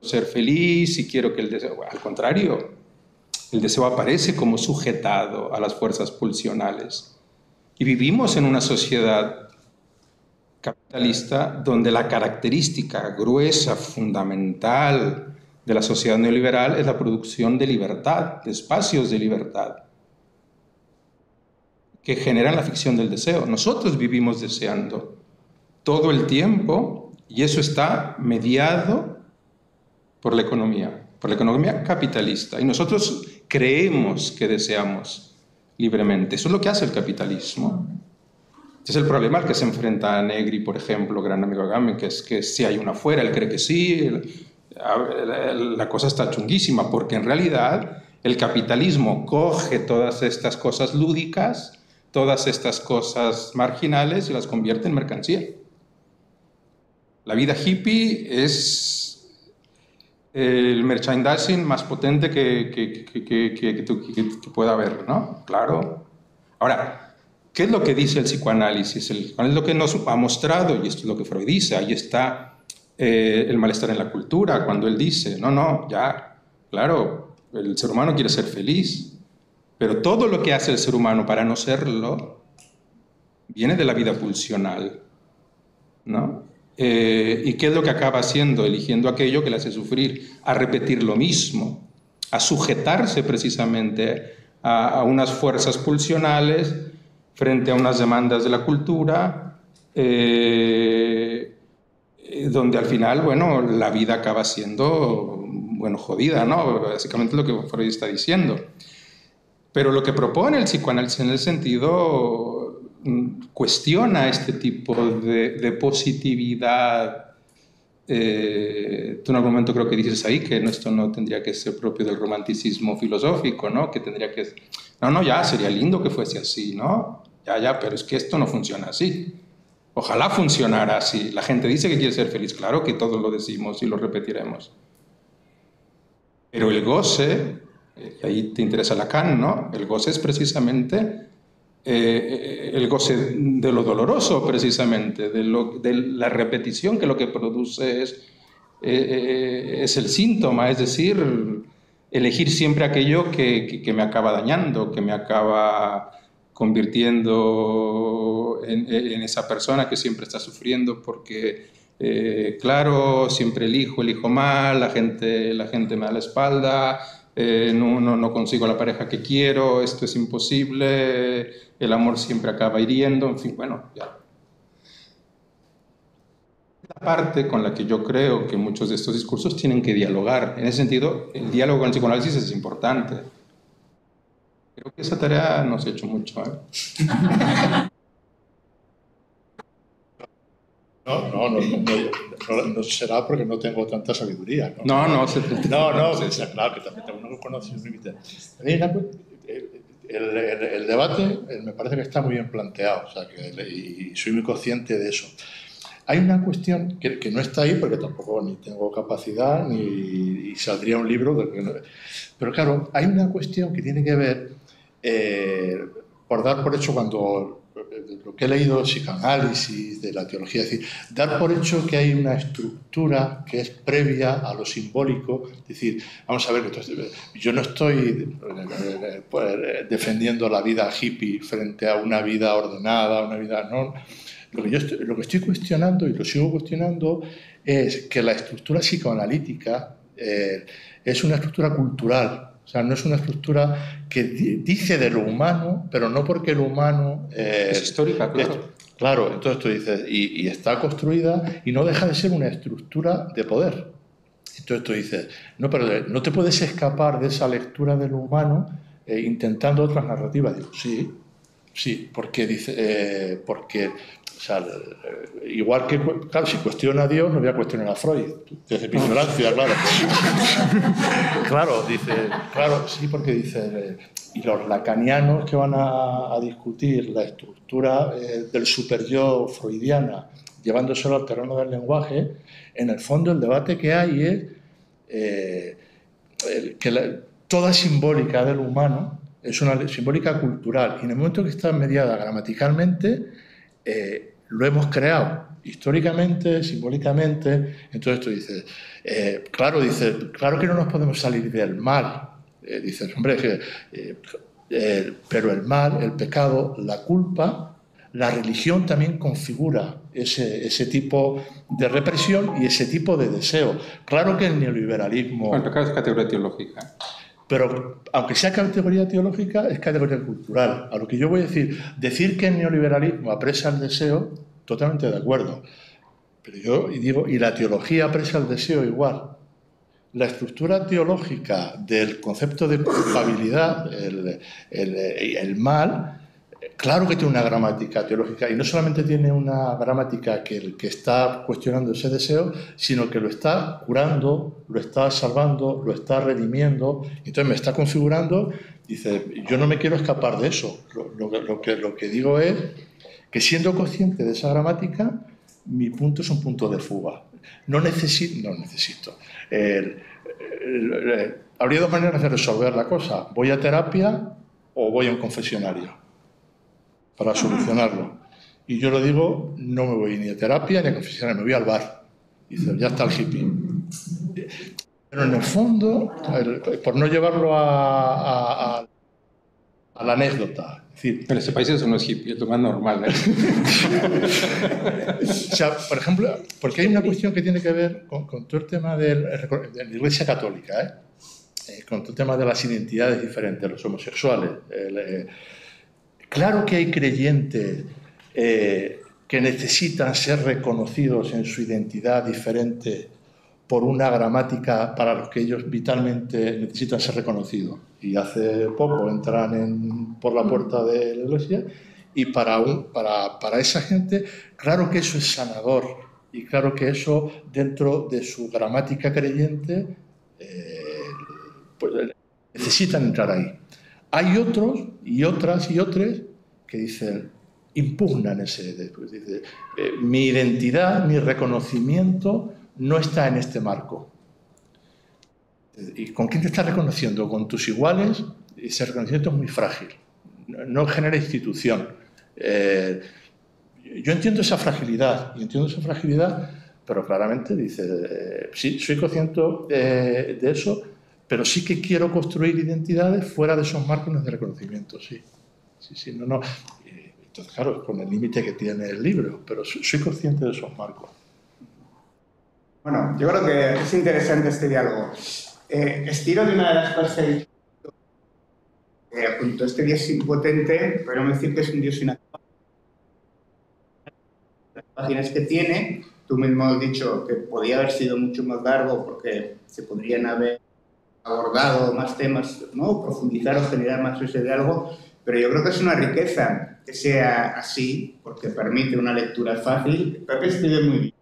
Speaker 3: ser feliz y quiero que el deseo... Al contrario, el deseo aparece como sujetado a las fuerzas pulsionales. Y vivimos en una sociedad capitalista donde la característica gruesa, fundamental de la sociedad neoliberal es la producción de libertad, de espacios de libertad, que generan la ficción del deseo. Nosotros vivimos deseando todo el tiempo y eso está mediado por la economía capitalista. Y nosotros creemos que deseamos libremente. Eso es lo que hace el capitalismo. Ese es el problema al que se enfrenta Negri, por ejemplo, gran amigo de Agamben, que es que si hay una afuera, él cree que sí, la cosa está chunguísima, porque en realidad el capitalismo coge todas estas cosas lúdicas, todas estas cosas marginales y las convierte en mercancía. La vida hippie es el merchandising más potente que pueda haber, ¿no? Claro. Ahora, ¿qué es lo que dice el psicoanálisis? El psicoanálisis es lo que nos ha mostrado, y esto es lo que Freud dice, ahí está el malestar en la cultura, cuando él dice, no, ya, claro, el ser humano quiere ser feliz, pero todo lo que hace el ser humano para no serlo viene de la vida pulsional, ¿no? ¿Y qué es lo que acaba haciendo? Eligiendo aquello que le hace sufrir, a repetir lo mismo, a sujetarse precisamente a unas fuerzas pulsionales frente a unas demandas de la cultura, donde al final, bueno, la vida acaba siendo, bueno, jodida, ¿no? Básicamente lo que Freud está diciendo. Pero lo que propone el psicoanálisis en el sentido cuestiona este tipo de positividad. Tú en algún momento creo que dices ahí que esto no tendría que ser propio del romanticismo filosófico, ¿no? Que tendría que... No, ya, sería lindo que fuese así, ¿no? Ya, pero es que esto no funciona así. Ojalá funcionara así. La gente dice que quiere ser feliz, claro que todos lo decimos y lo repetiremos. Pero el goce, y ahí te interesa Lacan, ¿no? El goce es precisamente el goce de lo doloroso, precisamente, de la repetición, que lo que produce es el síntoma, es decir, elegir siempre aquello que me acaba dañando, que me acaba convirtiendo en esa persona que siempre está sufriendo porque, claro, siempre elijo mal, la gente me da la espalda, no consigo la pareja que quiero, esto es imposible, el amor siempre acaba hiriendo, en fin, bueno, ya. La parte con la que yo creo que muchos de estos discursos tienen que dialogar. En ese sentido, el diálogo con el psicoanálisis es importante. Creo que esa tarea no se ha hecho mucho, ¿eh?
Speaker 4: No será porque no tengo tanta sabiduría.
Speaker 3: No,
Speaker 4: claro, que también tengo uno conoce un límite. El debate me parece que está muy bien planteado, o sea, y soy muy consciente de eso. Hay una cuestión que no está ahí porque tampoco ni tengo capacidad ni saldría un libro. Pero claro, hay una cuestión que tiene que ver, por dar por hecho cuando lo que he leído de psicoanálisis, de la teología, es decir, dar por hecho que hay una estructura que es previa a lo simbólico. Es decir, vamos a ver, yo no estoy defendiendo la vida hippie frente a una vida ordenada, una vida... No. Lo que estoy cuestionando, y lo sigo cuestionando, es que la estructura psicoanalítica es una estructura cultural. O sea, no es una estructura que dice de lo humano, pero no porque lo humano...
Speaker 3: es histórica, claro.
Speaker 4: Claro, entonces tú dices, y está construida y no deja de ser una estructura de poder. Entonces tú dices, no, pero no te puedes escapar de esa lectura de lo humano intentando otras narrativas. Digo, sí, porque o sea, igual que, claro, si cuestiona a Dios, no voy a cuestionar a Freud, desde mi ignorancia, claro. Claro, sí, porque dice, y los lacanianos que van a discutir la estructura del superyo freudiana, llevándoselo al terreno del lenguaje, en el fondo el debate que hay es que toda simbólica del humano es una simbólica cultural, y en el momento que está mediada gramaticalmente, lo hemos creado históricamente, simbólicamente. Entonces tú dices, claro que no nos podemos salir del mal. Dices, hombre, pero el mal, el pecado, la culpa, la religión también configura ese tipo de represión y ese tipo de deseo. Claro que el neoliberalismo...
Speaker 3: Bueno, el pecado es categoría teológica.
Speaker 4: Pero, aunque sea categoría teológica, es categoría cultural. A lo que yo voy a decir que el neoliberalismo apresa el deseo, totalmente de acuerdo. Pero yo digo, y la teología apresa el deseo igual. La estructura teológica del concepto de culpabilidad, el mal, claro que tiene una gramática teológica, y no solamente tiene una gramática que está cuestionando ese deseo, sino que lo está curando, lo está salvando, lo está redimiendo. Entonces me está configurando. Dice, yo no me quiero escapar de eso. Lo que digo es que, siendo consciente de esa gramática, mi punto es un punto de fuga. No necesito. Habría dos maneras de resolver la cosa. ¿Voy a terapia o voy a un confesionario para solucionarlo? Y yo lo digo, no me voy ni a terapia ni a confesionario, me voy al bar. Y dice, ya está el hippie. Pero en el fondo, por no llevarlo a la anécdota. Es decir,
Speaker 3: en este país eso no es hippie, es lo más normal, ¿eh?
Speaker 4: O sea, por ejemplo, porque hay una cuestión que tiene que ver con todo el tema de la Iglesia Católica, con todo el tema de las identidades diferentes, los homosexuales. Claro que hay creyentes que necesitan ser reconocidos en su identidad diferente por una gramática para los que ellos vitalmente necesitan ser reconocidos. Y hace poco entran por la puerta de la iglesia Y para esa gente, claro que eso es sanador. Y claro que eso, dentro de su gramática creyente, pues necesitan entrar ahí. Hay otros y otras y otros que dicen, impugnan ese... Pues dice, mi identidad, mi reconocimiento no está en este marco. ¿Y con quién te estás reconociendo? Con tus iguales. Ese reconocimiento es muy frágil. No genera institución. Yo entiendo esa fragilidad, pero claramente dice, sí, soy consciente de eso, pero sí que quiero construir identidades fuera de esos márgenes de reconocimiento, sí. No. Entonces, claro, con el límite que tiene el libro, pero soy consciente de esos marcos.
Speaker 1: Bueno, yo creo que es interesante este diálogo. Estiro de una de las cosas que apuntó: este Dios impotente, podríamos decir que es un Dios inacabado. Las páginas que tiene, tú mismo has dicho que podía haber sido mucho más largo porque se podrían haber abordado más temas, ¿no? Profundizar o generar más ese diálogo, pero yo creo que es una riqueza que sea así, porque permite una lectura fácil. Pepe escribe muy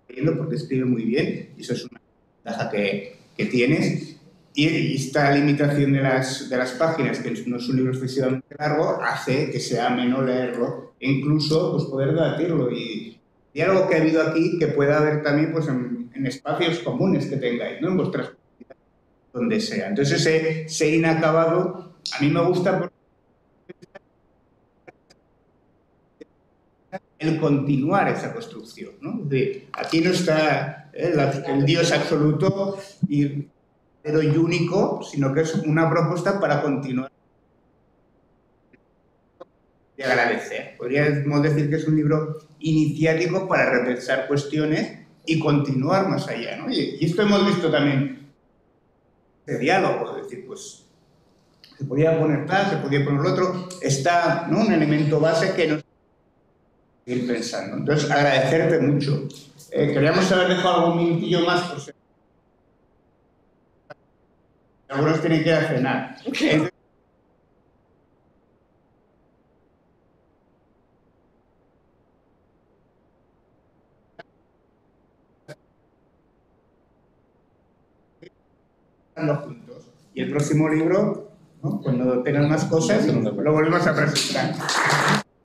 Speaker 1: bien, porque escribe muy bien, y eso es una ventaja que tienes. Y esta limitación de las páginas, que no es un libro excesivamente largo, hace que sea ameno leerlo e incluso pues, poder debatirlo. Y algo que ha habido aquí que pueda haber también pues, en espacios comunes que tengáis, ¿no? En vuestras comunidades, donde sea. Entonces, ese inacabado a mí me gusta porque el continuar esa construcción, ¿no? Es decir, aquí no está el Dios absoluto y único, sino que es una propuesta para continuar y agradecer. Podríamos decir que es un libro iniciático para repensar cuestiones y continuar más allá, ¿no? Y esto hemos visto también de diálogo, es decir, pues se podía poner tal, se podía poner lo otro, está, ¿no? Un elemento base que nos ir pensando. Entonces, agradecerte mucho. Queríamos haber dejado algún minutillo más por si algunos tienen que ir a cenar. Juntos. Y el próximo libro, ¿no? Cuando tengan más cosas, lo volvemos a presentar.